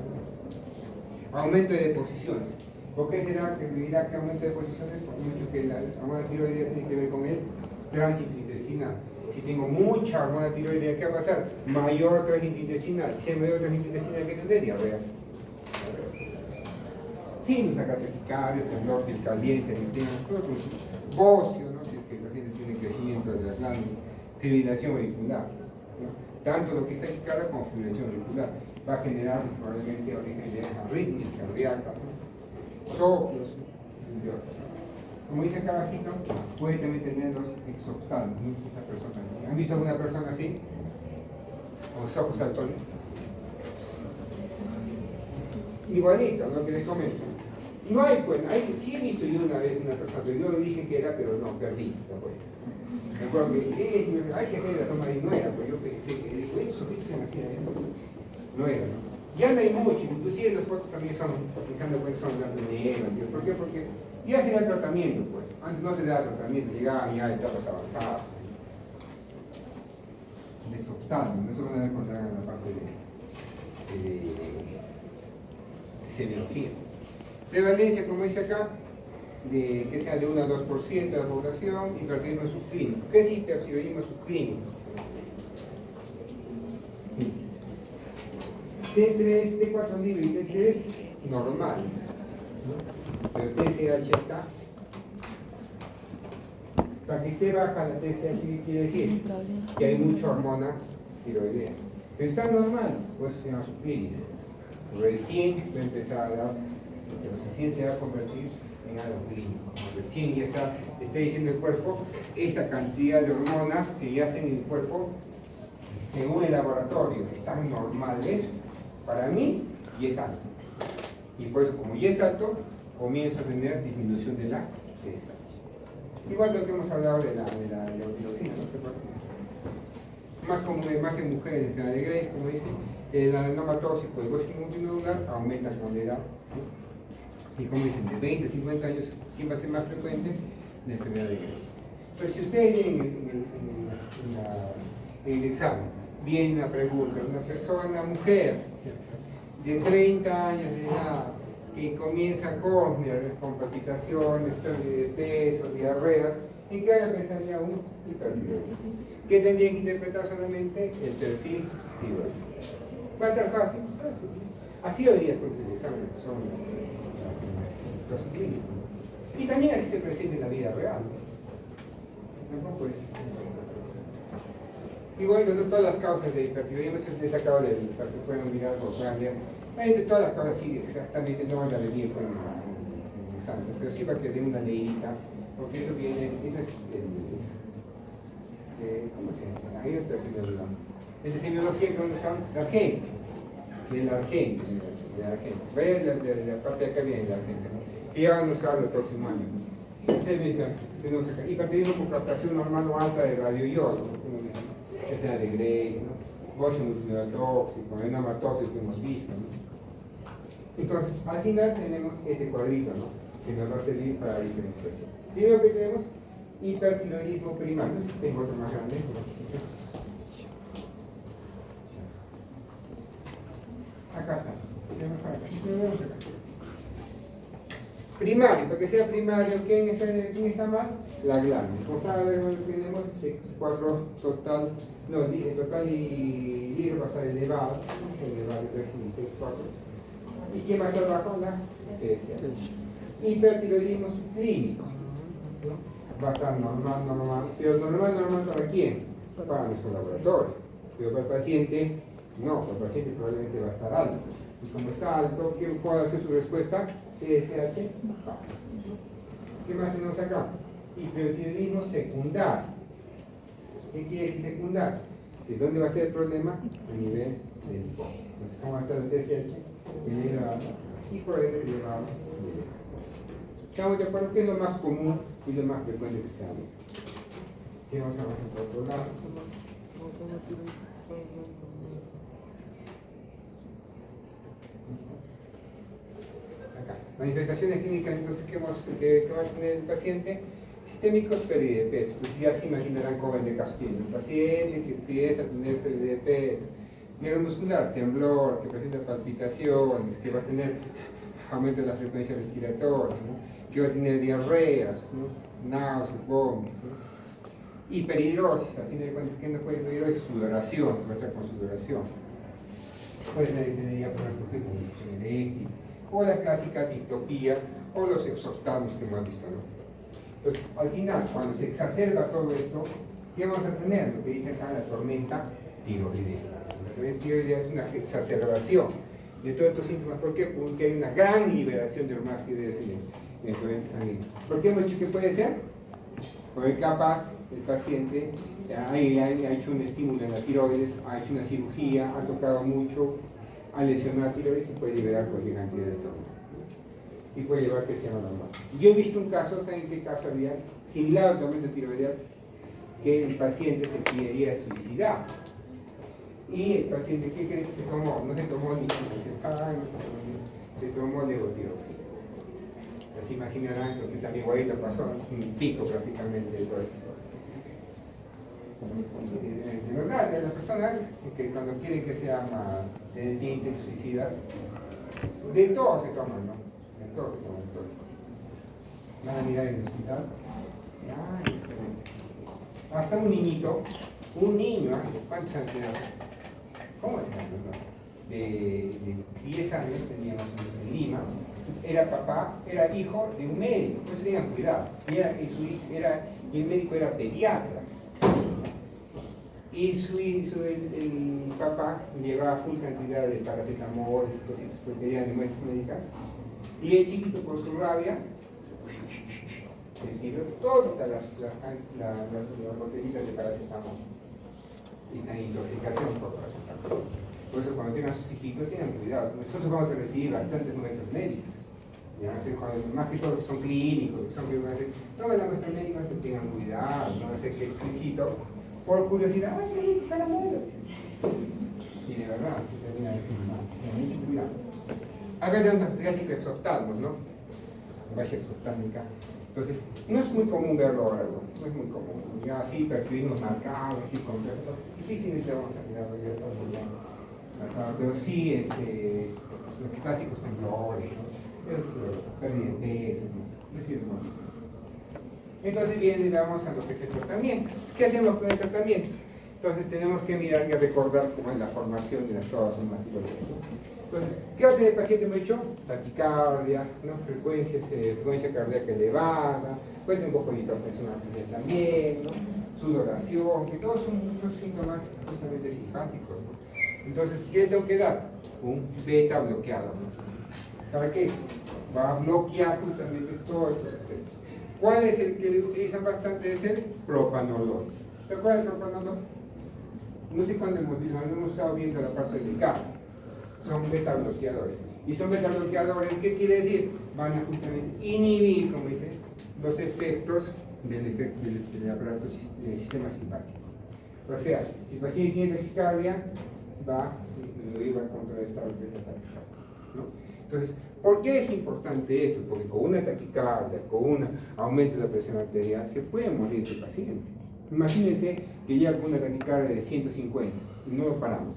S1: Aumento de deposiciones. ¿Por qué será que dirá que aumento de deposiciones? Porque mucho que la hormona tiroidea tiene que ver con el tránsito intestinal. Si tengo mucha hormona tiroidea, ¿qué va a pasar? Mayor tránsito intestinal. Si hay mayor tránsito intestinal, ¿qué tendré? Diarreas. Sin sacar taquicardia, temblor, piel caliente, bocio, ¿no? Si es que la gente tiene crecimiento de la glándula, fibrilación auricular, ¿no? Tanto lo que está taquicardia como fibrilación auricular va a generar probablemente origen de arritmias cardíacas, ¿no? Soplos, como dice acá abajito, puede también tener los exoptanos, ¿no? ¿Han visto alguna persona así? Con los ojos saltones. Igualito, lo que les comento. No hay, bueno, sí he visto yo una vez una persona, pero yo le dije que era, pero no, perdí la apuesta. Me acuerdo que hay que hacer la toma de no era, pues yo pensé que dijo, eso se imagina, no era, ¿no? Ya no hay mucho, inclusive las fotos también son, pensando que son las negras, ¿por qué? Porque ya se da tratamiento, pues. Antes no se daba tratamiento, llegaban ya a etapas avanzadas. El exoptano, eso van a encontrar en la parte de semiología. Prevalencia, como dice acá, de que sea de 1 a 2% de la población, hipertiroidismo subclínico. ¿Qué es hipertiroidismo subclínico? T3, T4 libre y T3 normales, ¿no? Pero TSH está. Para que esté baja la TSH, ¿qué quiere decir? Que hay mucha hormona tiroidea. Pero está normal, pues se llama subclínico. Recién va a empezar a dar, recién se va a convertir en algo clínico. Recién ya está diciendo el cuerpo esta cantidad de hormonas que ya están en el cuerpo, según el laboratorio, están normales para mí y es alto. Y por eso, como ya es alto, comienzo a tener disminución de la TSH. Igual lo que hemos hablado de la tiroxina, ¿no? Más común, más en mujeres, la de Graves, como dice, el adenoma tóxico del hueso multinodular aumenta con la edad, ¿no? Y como dicen, de 20 a 50 años, ¿quién va a ser más frecuente? La enfermedad de Graves. Pero si usted en el examen viene una pregunta, una persona, mujer, de 30 años de edad, que comienza con palpitaciones, pérdida de peso, diarreas, ¿y qué haya pensaría un hipertiroidismo? ¿Qué tendría que interpretar solamente? El perfil tiroideo. ¿Va a estar fácil? Así lo dirías con el examen, que son los clínicos. Y también así se presenta en la vida real. Tampoco es. Igual que todas las causas de hipertiroidismo, esto es sacado del para que puedan mirar por Francia. Hay de todas las causas, sí, exactamente, no van a venir con el examen, pero sí para que den una leidita, porque esto viene, esto es ¿cómo se llama? Ahí está el de semiología, que son la Argente, del Argente, vaya la parte de acá viene la Argente, ¿no? Que ya van a usarlo el próximo año. Ustedes ven, tenemos acá, hipertiroidismo con captación normal o alta de radioiodo, etcétera de Graves, ¿no? Bocio multinodular tóxico, adenoma tóxico que hemos visto, ¿no? Entonces, al final tenemos este cuadrito, ¿no? Que nos va a servir para la diferenciación. Primero que tenemos hipertiroidismo primario. No sé si tengo otro más grande. Acá está. Primario, para que sea primario, ¿quién está mal? La glándula. Por cada vez tenemos 4 total, no, total y líder va a estar elevado, elevado de 3 y 4. ¿Y quién va a estar bajo? La TSH. Hipertiroidismo subclínico. Va a estar normal, pero normal ¿para quién? Para nuestro laboratorio. Pero para el paciente, no, para el paciente probablemente va a estar alto. Y como está alto, ¿quién puede hacer su respuesta? TSH. ¿Qué más tenemos acá? Hipertiroidismo secundario. ¿Qué quiere decir secundario? ¿De dónde va a ser el problema? A nivel del hipófisis. Entonces, ¿cómo va a estar el TSH? Elevado y por ende elevado. ¿Estamos de acuerdo? ¿Qué es lo más común y lo más frecuente que está viendo? Si vamos a ver por otro lado. Acá. Manifestaciones clínicas, entonces, ¿qué va a tener el paciente? Sistémicos, pérdida de peso. Entonces ya se imaginarán cómo en el caso tiene un paciente que empieza a tener pérdida de peso, neuromuscular, temblor, que presenta palpitaciones, que va a tener aumento de la frecuencia respiratoria, ¿no? Que va a tener diarreas, ¿no? Náuseas, vómitos, ¿no? Hiperhidrosis, a fin de cuentas, ¿qué no puede hidrosis? Sudoración, va a estar con sudoración. Puede tener ya, por ejemplo, condición eléctrica, o la clásica dictopía, o los exostanos que hemos visto, ¿no? Entonces, al final, cuando se exacerba todo esto, ¿qué vamos a tener? Lo que dice acá la tormenta tiroidea. La tormenta tiroidea es una exacerbación de todos estos síntomas. ¿Por qué? Porque hay una gran liberación de hormonas tiroideas en el torrente sanguíneo. ¿Por qué hemos dicho que puede ser? Porque capaz el paciente ha hecho un estímulo en la tiroides, ha hecho una cirugía, ha tocado mucho, ha lesionado la tiroides y puede liberar cualquier cantidad de hormonas. Y puede llevar que sea normal. Yo he visto un caso, ¿saben qué caso había? Similar al tormento tiroideo, que el paciente se quería suicidar. Y el paciente, ¿qué creen que se tomó? No se tomó ni se tomó levotiroxina. Así imaginarán que también igualito pasó, un pico prácticamente de todas estas cosas. De verdad, las personas que cuando quieren que sea tintes suicidas, de todo se toman, ¿no? Todo. Van a mirar en el hospital. Hasta un niñito, ¿cuántos años era? ¿Cómo se llama? De 10 años tenía más o menos en Lima. Era papá, era hijo de un médico, por eso tengan cuidado. Y el médico era pediatra. Y el papá llevaba full cantidad de paracetamol, cositas, porque eran de muestras médicas. Y el chiquito con su rabia, recibió todas las botellitas de paracetamol. Y la intoxicación por paracetamol. Por eso cuando tengan sus hijitos, tengan cuidado. Nosotros vamos a recibir bastantes muestras médicas. ¿Ya? Entonces, más que todo que son clínicos, que son que van a decir, no me la muestra médica, que tengan cuidado, no sé que su hijito, por curiosidad, ay, qué caramelo. Y de verdad, tengan mucho cuidado. Acá tenemos una clásica exoftalmos, ¿no? Valla exoftálmica. Entonces, no es muy común verlo ahora, no es muy común. Ya así, hipertiroidismo marcado, así completo. Difícilmente vamos a mirarlo ya pero sí, los clásicos temblores, ¿no? Pérdida de peso, ¿no? Entonces viene, vamos a lo que es el tratamiento. ¿Qué hacemos con el tratamiento? Entonces tenemos que mirar y recordar cómo es la formación de las todas las tiroides. Entonces, ¿qué va a tener el paciente? Hemos dicho taquicardia, ¿no? Frecuencia cardíaca elevada, puede tener un poco de hipertensión arterial también, ¿no? Sudoración, que todos son muchos síntomas justamente simpáticos, ¿no? Entonces, ¿qué le tengo que dar? Un beta bloqueador, ¿no? ¿Para qué? Va a bloquear justamente todos estos efectos. ¿Cuál es el que le utilizan bastante? Es el propanolol. ¿Se acuerdan del propanolol? No sé cuándo hemos estado viendo la parte del carro. Son beta bloqueadores. Y son beta bloqueadores, ¿qué quiere decir? Van a justamente inhibir, como dice, los efectos del aparato del sistema simpático. O sea, si el paciente tiene taquicardia, va a contrarrestar el taquicardia, ¿no? Entonces, ¿por qué es importante esto? Porque con una taquicardia, con un aumento de la presión arterial, se puede morir ese paciente. Imagínense que llega con una taquicardia de 150 y no lo paramos.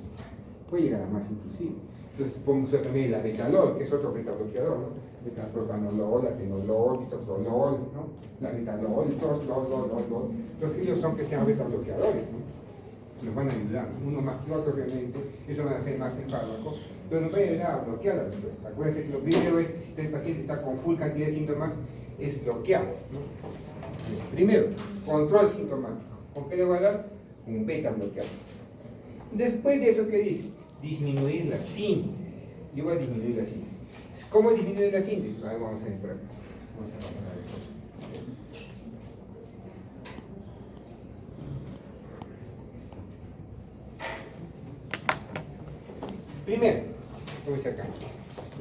S1: Puede llegar a más inclusive. Entonces podemos usar también la betalol, que es otro beta-bloqueador, ¿no? Beta-propanolol, atenolol, bitoxolol, ¿no? La betalol, lol. Entonces ellos son que sean beta-bloqueadores, ¿no? Nos van a ayudar, uno más que otro obviamente, eso van a ser más en fármacos, pero nos va a ayudar a bloquear la respuesta. Acuérdense que lo primero es, si el paciente está con full cantidad de síntomas, es bloquear, ¿no? Primero, control sintomático. ¿Con qué le voy a dar? Un beta-bloqueador. Después de eso, ¿qué dice? Disminuir la síntesis. Yo voy a disminuir la síntesis. ¿Cómo disminuir la síntesis? A ver, vamos a ir por acá. Vamos a pasar esto. Primero, como dice acá,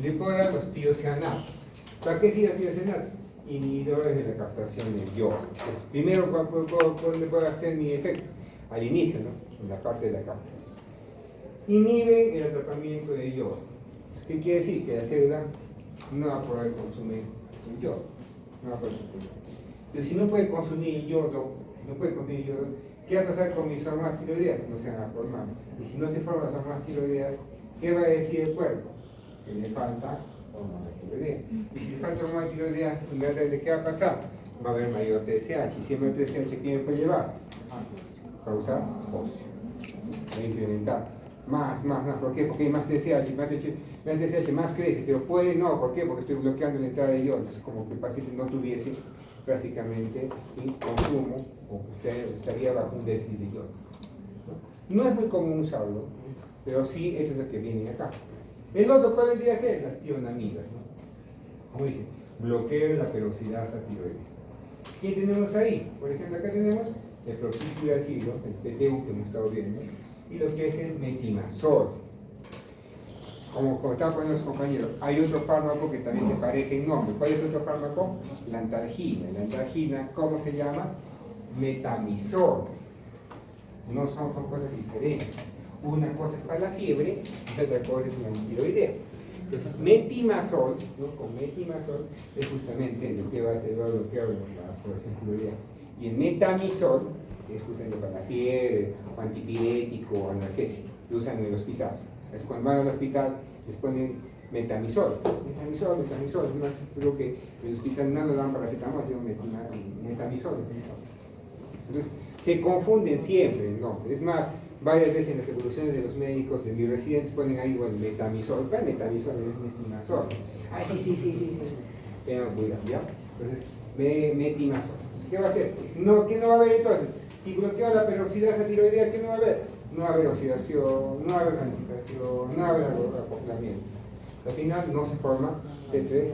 S1: le puedo dar los tiocianatos. ¿Para qué sirven los tiocianatos? Inhibidores de la captación del yodo. Pues, primero, ¿cuándo puedo hacer mi efecto? Al inicio, ¿no? En la parte de la captación. Inhibe el atrapamiento de yodo. ¿Qué quiere decir? Que la célula no va a poder consumir el yodo. No va a poder consumir. Pero si no puede consumir el yodo, ¿qué va a pasar con mis hormonas tiroideas? No se van a formar. Y si no se forman las hormonas tiroideas, ¿qué va a decir el cuerpo? Que le falta hormona tiroidea. Y si le falta hormona tiroidea, ¿qué va a pasar? Va a haber mayor TSH. Y si hay mayor TSH, ¿qué me puede llevar? Causar óseo. Va a incrementar. Más. ¿Por qué? Porque hay más TSH, más crece. Pero puede no. ¿Por qué? Porque estoy bloqueando la entrada de iones. Como que el paciente no tuviese prácticamente consumo o estaría bajo un déficit de iones. No es muy común usarlo, pero sí, eso es lo que viene acá. El otro, ¿cuál vendría a ser? Las tionamidas, ¿no? Como dice, bloqueo la peroxidasa tiroidea. ¿Quién tenemos ahí? Por ejemplo, acá tenemos el propitiracilo, el PTU que hemos estado viendo, y lo que es el metimazol. Como estaban poniendo los compañeros, hay otro fármaco que también se parece en nombre. ¿Cuál es otro fármaco? La antalgina. La antalgina, ¿cómo se llama? Metamizol. No son cosas diferentes. Una cosa es para la fiebre y otra cosa es una tiroidea. Entonces, metimazol, ¿no? Con metimazol es justamente lo que va a bloquear la población tiroidea. Y el metamizol es justamente para la fiebre, o antipirético, o analgésico, que usan en el hospital. Entonces, cuando van al hospital les ponen metamizol. Metamizol. Es más, creo que en el hospital no lo dan paracetamol, sino metamizol. Entonces, se confunden siempre, ¿no? Es más, varias veces en las evoluciones de los médicos, de mis residentes, ponen ahí, bueno, metamizol. ¿Cuál metamizol? Es metimazol. Ah, sí. Tengan cuidado, ¿ya? Entonces, metimazol. ¿Qué va a hacer? ¿Qué no va a haber entonces? Si bloqueo la peroxidasa tiroidea, ¿qué no va a haber? No va a haber oxidación, no va a haber calificación, no va a haber acoplamiento. Al final no se forma T3 y T4.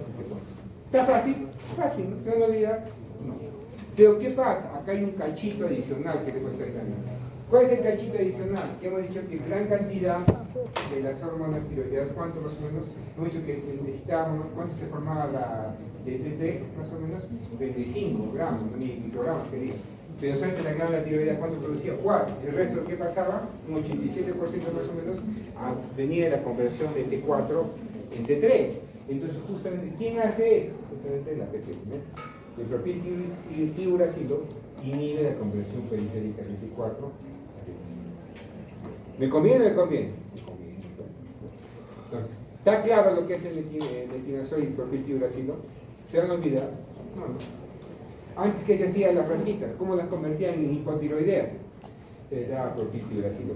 S1: ¿Está fácil? Fácil, ¿no? ¿Se van a olvidar? No. Pero ¿qué pasa? Acá hay un cachito adicional que le cuesta el camino. ¿Cuál es el cachito adicional? Que hemos dicho que gran cantidad de las hormonas tiroideas, ¿cuánto más o menos? Hemos dicho que necesitábamos, ¿cuánto se formaba la de T3 más o menos? 25 gramos, microgramos quería. Pero ¿saben que la glándula tiroidea cuánto producía? 4. El resto, ¿qué pasaba? Un 87% más o menos venía de la conversión de T4 en T3. Entonces, justamente, ¿quién hace eso? Justamente la PT, ¿no? El propiltiuracilo inhibe la conversión periférica de T4 a T3. ¿Me conviene o me conviene? Me conviene. Entonces, ¿está claro lo que es el metimazol y el propiltiuracilo? ¿Se han olvidado? No. Antes, ¿qué se hacía las plantitas? ¿Cómo las convertían en hipotiroideas? Se les daba propiltiuracilo.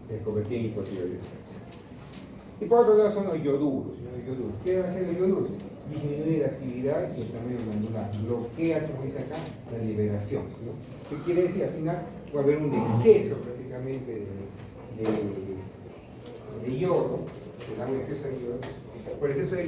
S1: Se convertían en hipotiroideas. Y por otro lado son los ioduros. ¿Qué van a hacer los ioduros? Disminuye la actividad y el tamaño glandular. Bloquea, como dice acá, la liberación, ¿no? ¿Qué quiere decir? Al final va a haber un exceso prácticamente de yodo, un exceso de yodo. Por exceso de